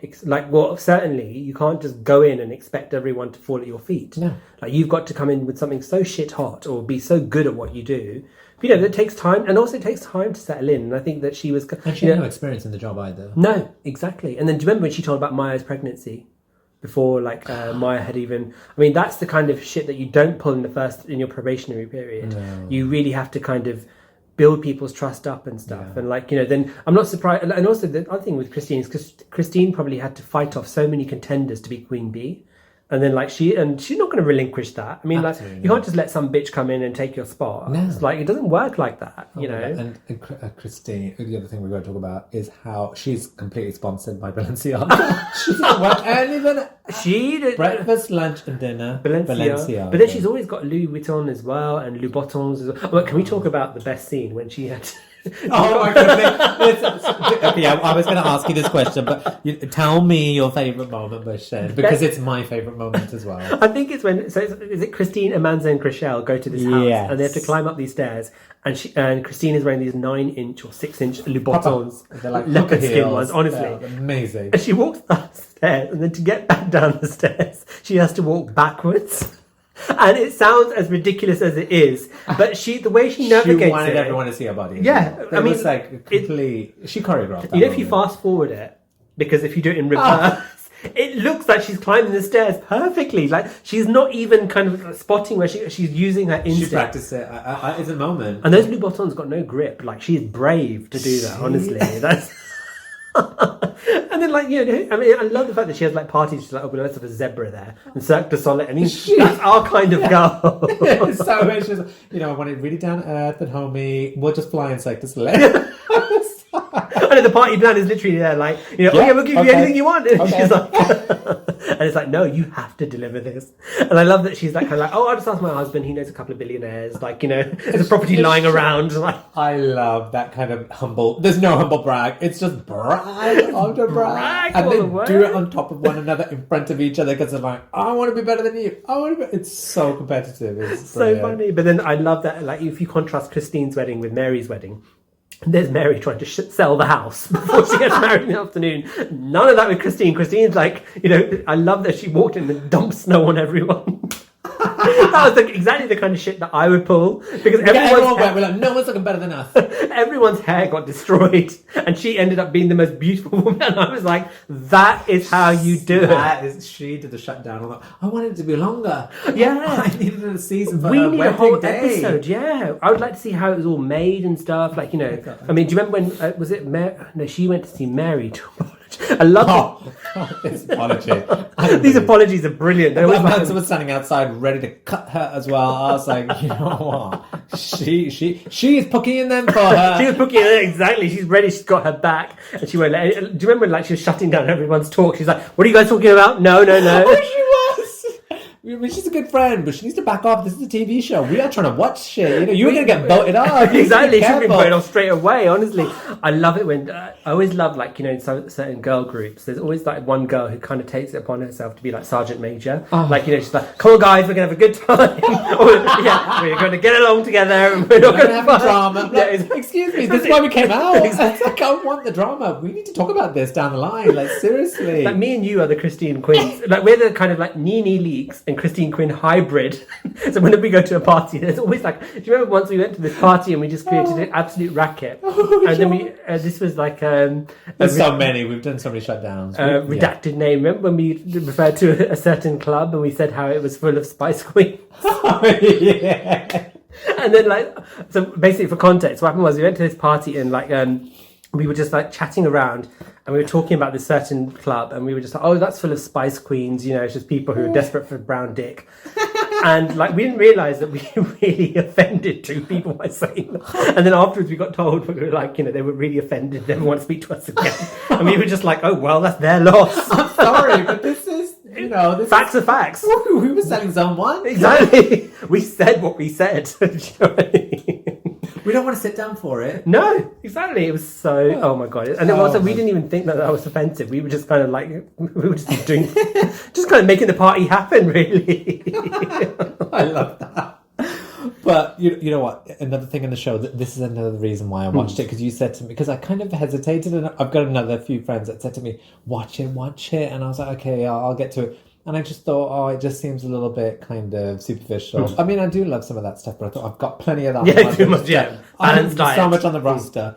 certainly you can't just go in and expect everyone to fall at your feet. No, like, you've got to come in with something so shit hot or be so good at what you do. That takes time, and also it takes time to settle in. And I think that she was... And she had no experience in the job either. No, exactly. And then do you remember when she told about Maya's pregnancy? Before, Maya had even... I mean, that's the kind of shit that you don't pull in your probationary period. No. You really have to kind of build people's trust up and stuff. Yeah. And, then I'm not surprised... And also, the other thing with Christine is because Christine probably had to fight off so many contenders to be Queen Bee. And then, she's not going to relinquish that. I mean, you can't just let some bitch come in and take your spot. No. It's it doesn't work like that, you know. And Christine, the other thing we're going to talk about is how she's completely sponsored by Balenciaga. She's not worth anything. She did breakfast, lunch, and dinner. Balenciaga. But then she's always got Louis Vuitton as well, and Louboutins as well. Well, can we talk about the best scene when she had... Oh my goodness! Okay, I was going to ask you this question, but tell me your favourite moment, Bhushan, because it's my favourite moment as well. I think it's when is it Christine, Amanza, and Chriselle go to this house and they have to climb up these stairs, and Christine is wearing these 9-inch or 6-inch Louboutins, they're like leopard skin ones, honestly, amazing. And she walks upstairs, and then to get back down the stairs, she has to walk backwards. And it sounds as ridiculous as it is, but the way she navigates she wanted everyone to see her body. Yeah, I mean, it's like complete. She choreographed that. If you fast forward it, because if you do it in reverse, it looks like she's climbing the stairs perfectly. Like, she's not even kind of spotting where she's using her instinct. She practiced it. It's a moment. And those Louboutins got no grip. Like, she's brave to do that. Honestly, that's. And then, I love the fact that she has parties. She's like, oh, well, let's have a zebra there and Cirque du Soleil. I mean, that's our kind of girl. So she's, I want it really down to earth and homey. We'll just fly in Cirque du Soleil. And the party plan is literally there, we'll give you anything you want. And she's like, and it's like, no, you have to deliver this. And I love that she's I'll just ask my husband. He knows a couple of billionaires. There's a property lying around. I love that kind of humble. There's no humble brag. It's just brag after brag, and then do it on top of one another in front of each other because they're like, I want to be better than you. It's so competitive. It's so funny. But then I love that. If you contrast Christine's wedding with Mary's wedding. There's Mary trying to sell the house before she gets married in the afternoon. None of that with Christine. Christine's I love that she walked in and dumped snow on everyone. That was exactly the kind of shit that I would pull, because no one's looking better than us. Everyone's hair got destroyed, and she ended up being the most beautiful woman. And I was like, that is how you do it. She did the shutdown. I wanted it to be longer. Yeah, I needed a season for we her need wedding a whole day. episode. Yeah, I would like to see how it was all made and stuff. I mean, do you remember when was it? No, she went to see Mary to apologize. I love this apology. These apologies are brilliant. Amanza was standing outside ready to cut her as well. I was like, you know what? She is pooking them for her. She was pooking them, exactly. She's ready. She's got her back, and she won't let. Do you remember when she was shutting down everyone's talk? She's like, "What are you guys talking about? No." Oh, she was. I mean, she's a good friend, but she needs to back off. This is a TV show. We are trying to watch shit. You were going to get voted off. Exactly. She's been voted off straight away, honestly. I love it when... I always love, in certain girl groups, there's always, one girl who kind of takes it upon herself to be, Sergeant Major. She's like, come on, guys, we're going to have a good time. We're going to get along together. And we're not going to have drama. Excuse me, this is why we came out. Exactly. I want the drama. We need to talk about this down the line. Seriously. Me and you are the Christine queens. We're the kind of, Nene Leaks and Christine Quinn hybrid. So whenever we go to a party, there's always like, do you remember once we went to this party and we just created an absolute racket? And then this was like there's so many. We've done so many shutdowns. Redacted name. Remember when we referred to a certain club and we said how it was full of Spice Queens? Yeah. And then so basically for context, what happened was we went to this party and we were just like chatting around and we were talking about this certain club and we were just like, oh, that's full of Spice Queens, it's just people who are desperate for brown dick. And we didn't realise that we really offended two people by saying that. And then afterwards we got told, we were like, they were really offended, they didn't want to speak to us again. And we were just like, oh, well, that's their loss. I'm sorry, but this is, this facts are facts. We were selling Zone 1. Exactly. We said what we said. Do you know what I mean? We don't want to sit down for it. No, exactly. It was so, oh my God. And also we didn't even think that was offensive. We were just kind of we were just doing, just kind of making the party happen, really. I love that. But you know what? Another thing in the show, this is another reason why I watched it, because you said to me, because I kind of hesitated, and I've got another few friends that said to me, watch it. And I was like, okay, I'll get to it. And I just thought, it just seems a little bit kind of superficial. I mean, I do love some of that stuff, but I thought I've got plenty of that. Yeah, too much, yeah. Balanced diet. So much on the roster.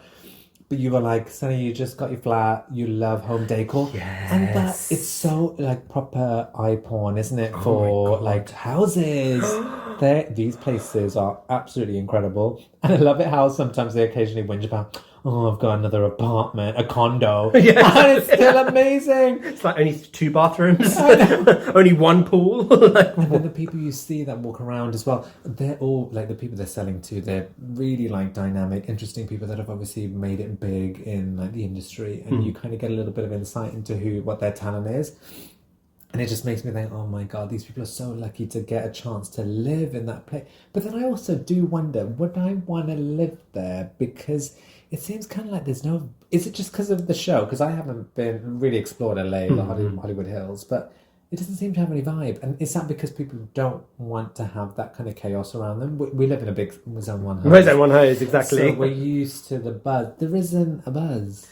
But you were like, Sunny, you just got your flat, you love home decor. Yes. And it's so proper eye porn, isn't it? For houses. These places are absolutely incredible. And I love it how sometimes they occasionally whinge about, oh, I've got another apartment, a condo. Yes. And it's still amazing. It's like only 2 bathrooms, only 1 pool. And then the people you see that walk around as well, they're all the people they're selling to, they're really dynamic, interesting people that have obviously made it big in the industry, and you kind of get a little bit of insight into what their talent is. And it just makes me think, oh my God, these people are so lucky to get a chance to live in that place. But then I also do wonder, would I want to live there? Because it seems kind of like there's no... Is it just because of the show? Because I haven't been really explored LA, the Hollywood Hills, but it doesn't seem to have any vibe. And is that because people don't want to have that kind of chaos around them? We live in a big Zone 1 home. We're Zone 1 house, exactly. So we're used to the buzz. There isn't a buzz.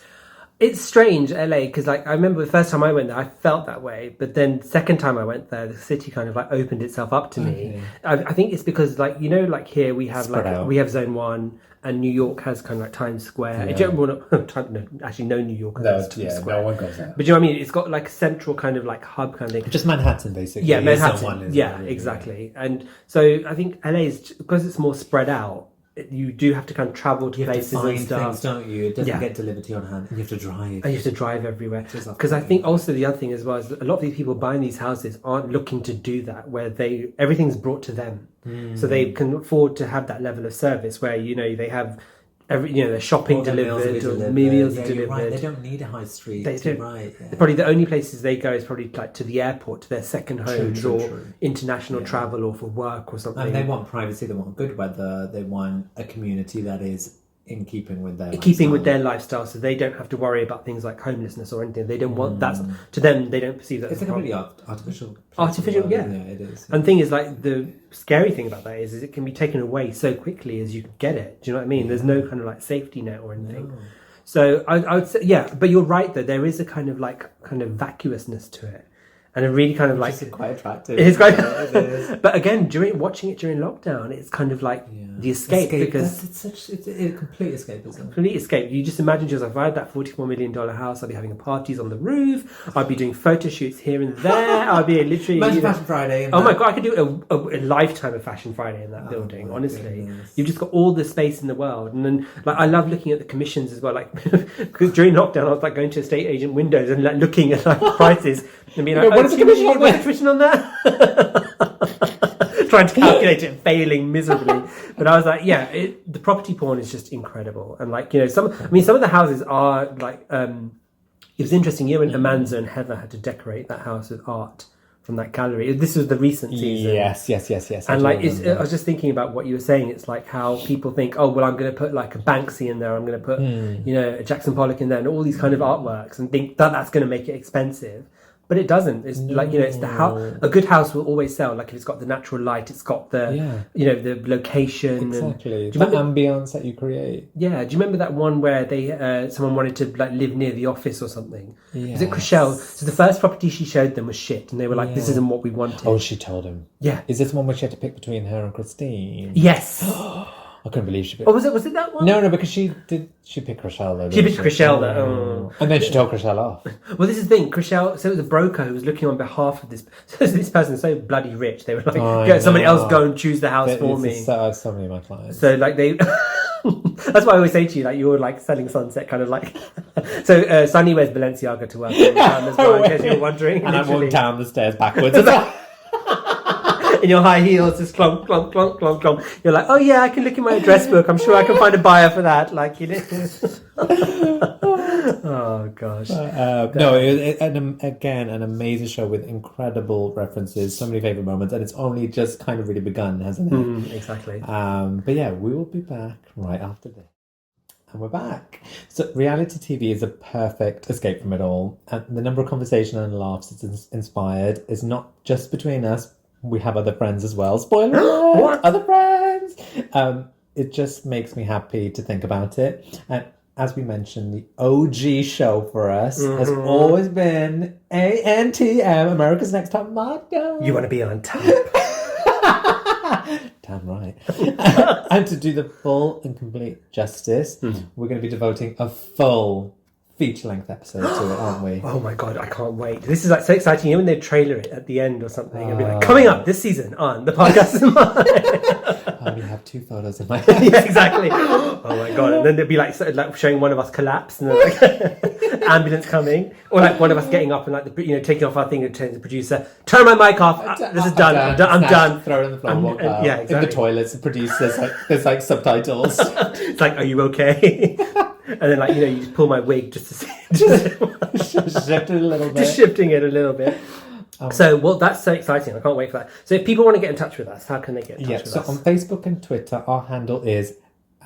It's strange, LA, because I remember the first time I went there, I felt that way. But then second time I went there, the city kind of opened itself up to me. I think it's because here we have we have Zone 1 and New York has kind of Times Square. Yeah. No New York has Times Square. No one goes there. But do you know what I mean? It's got a central kind of hub kind of thing. Just Manhattan, basically. Yeah, Manhattan. Yeah, exactly. And so I think LA is, because it's more spread out, you do have to kind of travel to places and stuff. Things, don't you? It doesn't get delivered to your hand, and you have to drive. And you have to drive everywhere. Because I think also the other thing as well is that a lot of these people buying these houses aren't looking to do that, where everything's brought to them, so they can afford to have that level of service where they have their shopping delivered or meals delivered. Right. They don't need a high street. Probably the only places they go is probably to the airport, to their second homes, or international travel, or for work or something. And they want privacy. They want good weather. They want a community that is in keeping with their lifestyle, so they don't have to worry about things like homelessness or anything. They don't want that. To them, they don't perceive that. It's a completely artificial. Artificial, yeah, it is. And the thing is, the scary thing about that is it can be taken away so quickly as you get it. Do you know what I mean? Yeah. There's no kind of safety net or anything. No. So I would say, yeah, but you're right though. There is a kind of vacuousness to it. And it really kind of Which is quite attractive. It is quite. It is. But again, watching it during lockdown, it's kind of the escape because it's a complete escapism. Complete escape. You just imagine yourself. If I had that $44 million house, I'd be having parties on the roof. I'd be doing photo shoots here and there. I'd be literally. Imagine Fashion Friday. Oh my God, I could do a lifetime of Fashion Friday in that building. Honestly, goodness. You've just got all the space in the world, and then I love looking at the commissions as well. Because during lockdown, I was going to estate agent windows and looking at prices and being like, what's the commission on what's the commission on that? Trying to calculate it, failing miserably. But I was like, yeah, the property porn is just incredible. And some of the houses are it was interesting. When Amanda and Heather had to decorate that house with art from that gallery. This was the recent season. Yes. And I was just thinking about what you were saying. It's how people think, oh, well, I'm going to put a Banksy in there. I'm going to put, a Jackson Pollock in there and all these kind of artworks and think that that's going to make it expensive. But it doesn't. It's like, you know, it's the house. A good house will always sell. Like if it's got the natural light, it's got the, you know, the location. Exactly. And, the ambience that you create. Yeah. Do you remember that one where they someone wanted to like live near the office or something? Yes. Was it Chriselle? So the first property she showed them was shit, and they were like, "This isn't what we wanted." Oh, she told him. Yeah. Is this the one where she had to pick between her and Christine? Yes. I couldn't believe she picked. Oh, was it that one? No, because she picked Chriselle though. She picked Chriselle though. And then she told Chriselle off. Well, this is the thing. Chriselle, so it was a broker who was looking on behalf of this. So this person's so bloody rich. They were like, somebody else go and choose the house for me. So many of my clients. So like they. That's why I always say to you, like you're like selling Sunset, kind of like. So Sunny wears Balenciaga to work all the time as well, in case you're wondering. And I walk down the stairs backwards. In your high heels, just clomp, clomp, clomp, clomp, clomp. You're like, oh yeah, I can look in my address book. I'm sure I can find a buyer for that. Like, you know. Oh gosh. Again, an amazing show with incredible references, so many favourite moments, and it's only just kind of really begun, hasn't it? Exactly. But yeah, we will be back right after this. And we're back. So reality TV is a perfect escape from it all. And the number of conversation and laughs it's inspired is not just between us. We have other friends as well. Spoiler alert! What? Other friends! It just makes me happy to think about it. And as we mentioned, the OG show for us has always been ANTM, America's Next Top Model. You want to be on top. Damn right. And to do the full and complete justice, we're going to be devoting a full feature-length episode to it, aren't we? Oh my god, I can't wait. This is like so exciting. You know when they trailer it at the end or something, it'll be like, coming up this season on The Podcast Is Mine. I only have 2 photos in my head. Yeah, exactly. Oh my god. And then they'll be like, sort of like showing one of us collapse and then like ambulance coming. Or like one of us getting up and like, taking off our thing and turning to the producer, turn my mic off. This is done. I'm done. Throw it on the floor and walk out. Yeah, exactly. In the toilets, the producer's like, there's like subtitles. It's like, are you okay? And then like, you just pull my wig just to see. Shift it a little bit. Just shifting it a little bit. That's so exciting. I can't wait for that. So if people want to get in touch with us, how can they get in touch with us? So on Facebook and Twitter, our handle is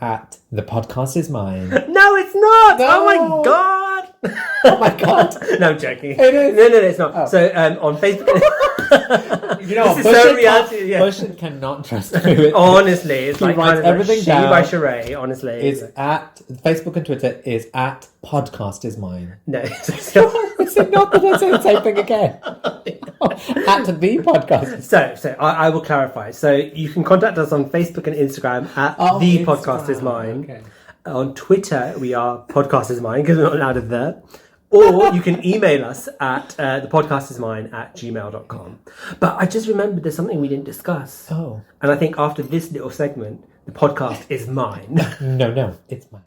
@ThePodcastIsMine. No, it's not! No. Oh my god! Oh my god! No, I'm joking. It is. No, it's not. Oh. So on Facebook... Bhushan cannot trust me. Honestly, it's he like writes kind of everything like down. by charade, honestly. It's at Facebook and Twitter is @PodcastIsMine. No, it's not that I say the same thing again. @ThePodcast. So I will clarify. So you can contact us on Facebook and Instagram @ThePodcastIsMine. Okay. On Twitter, we are PodcastIsMine because we're not allowed of that. Or you can email us at thepodcastismine@gmail.com. But I just remembered there's something we didn't discuss. Oh. And I think after this little segment, the podcast is mine. No, it's mine.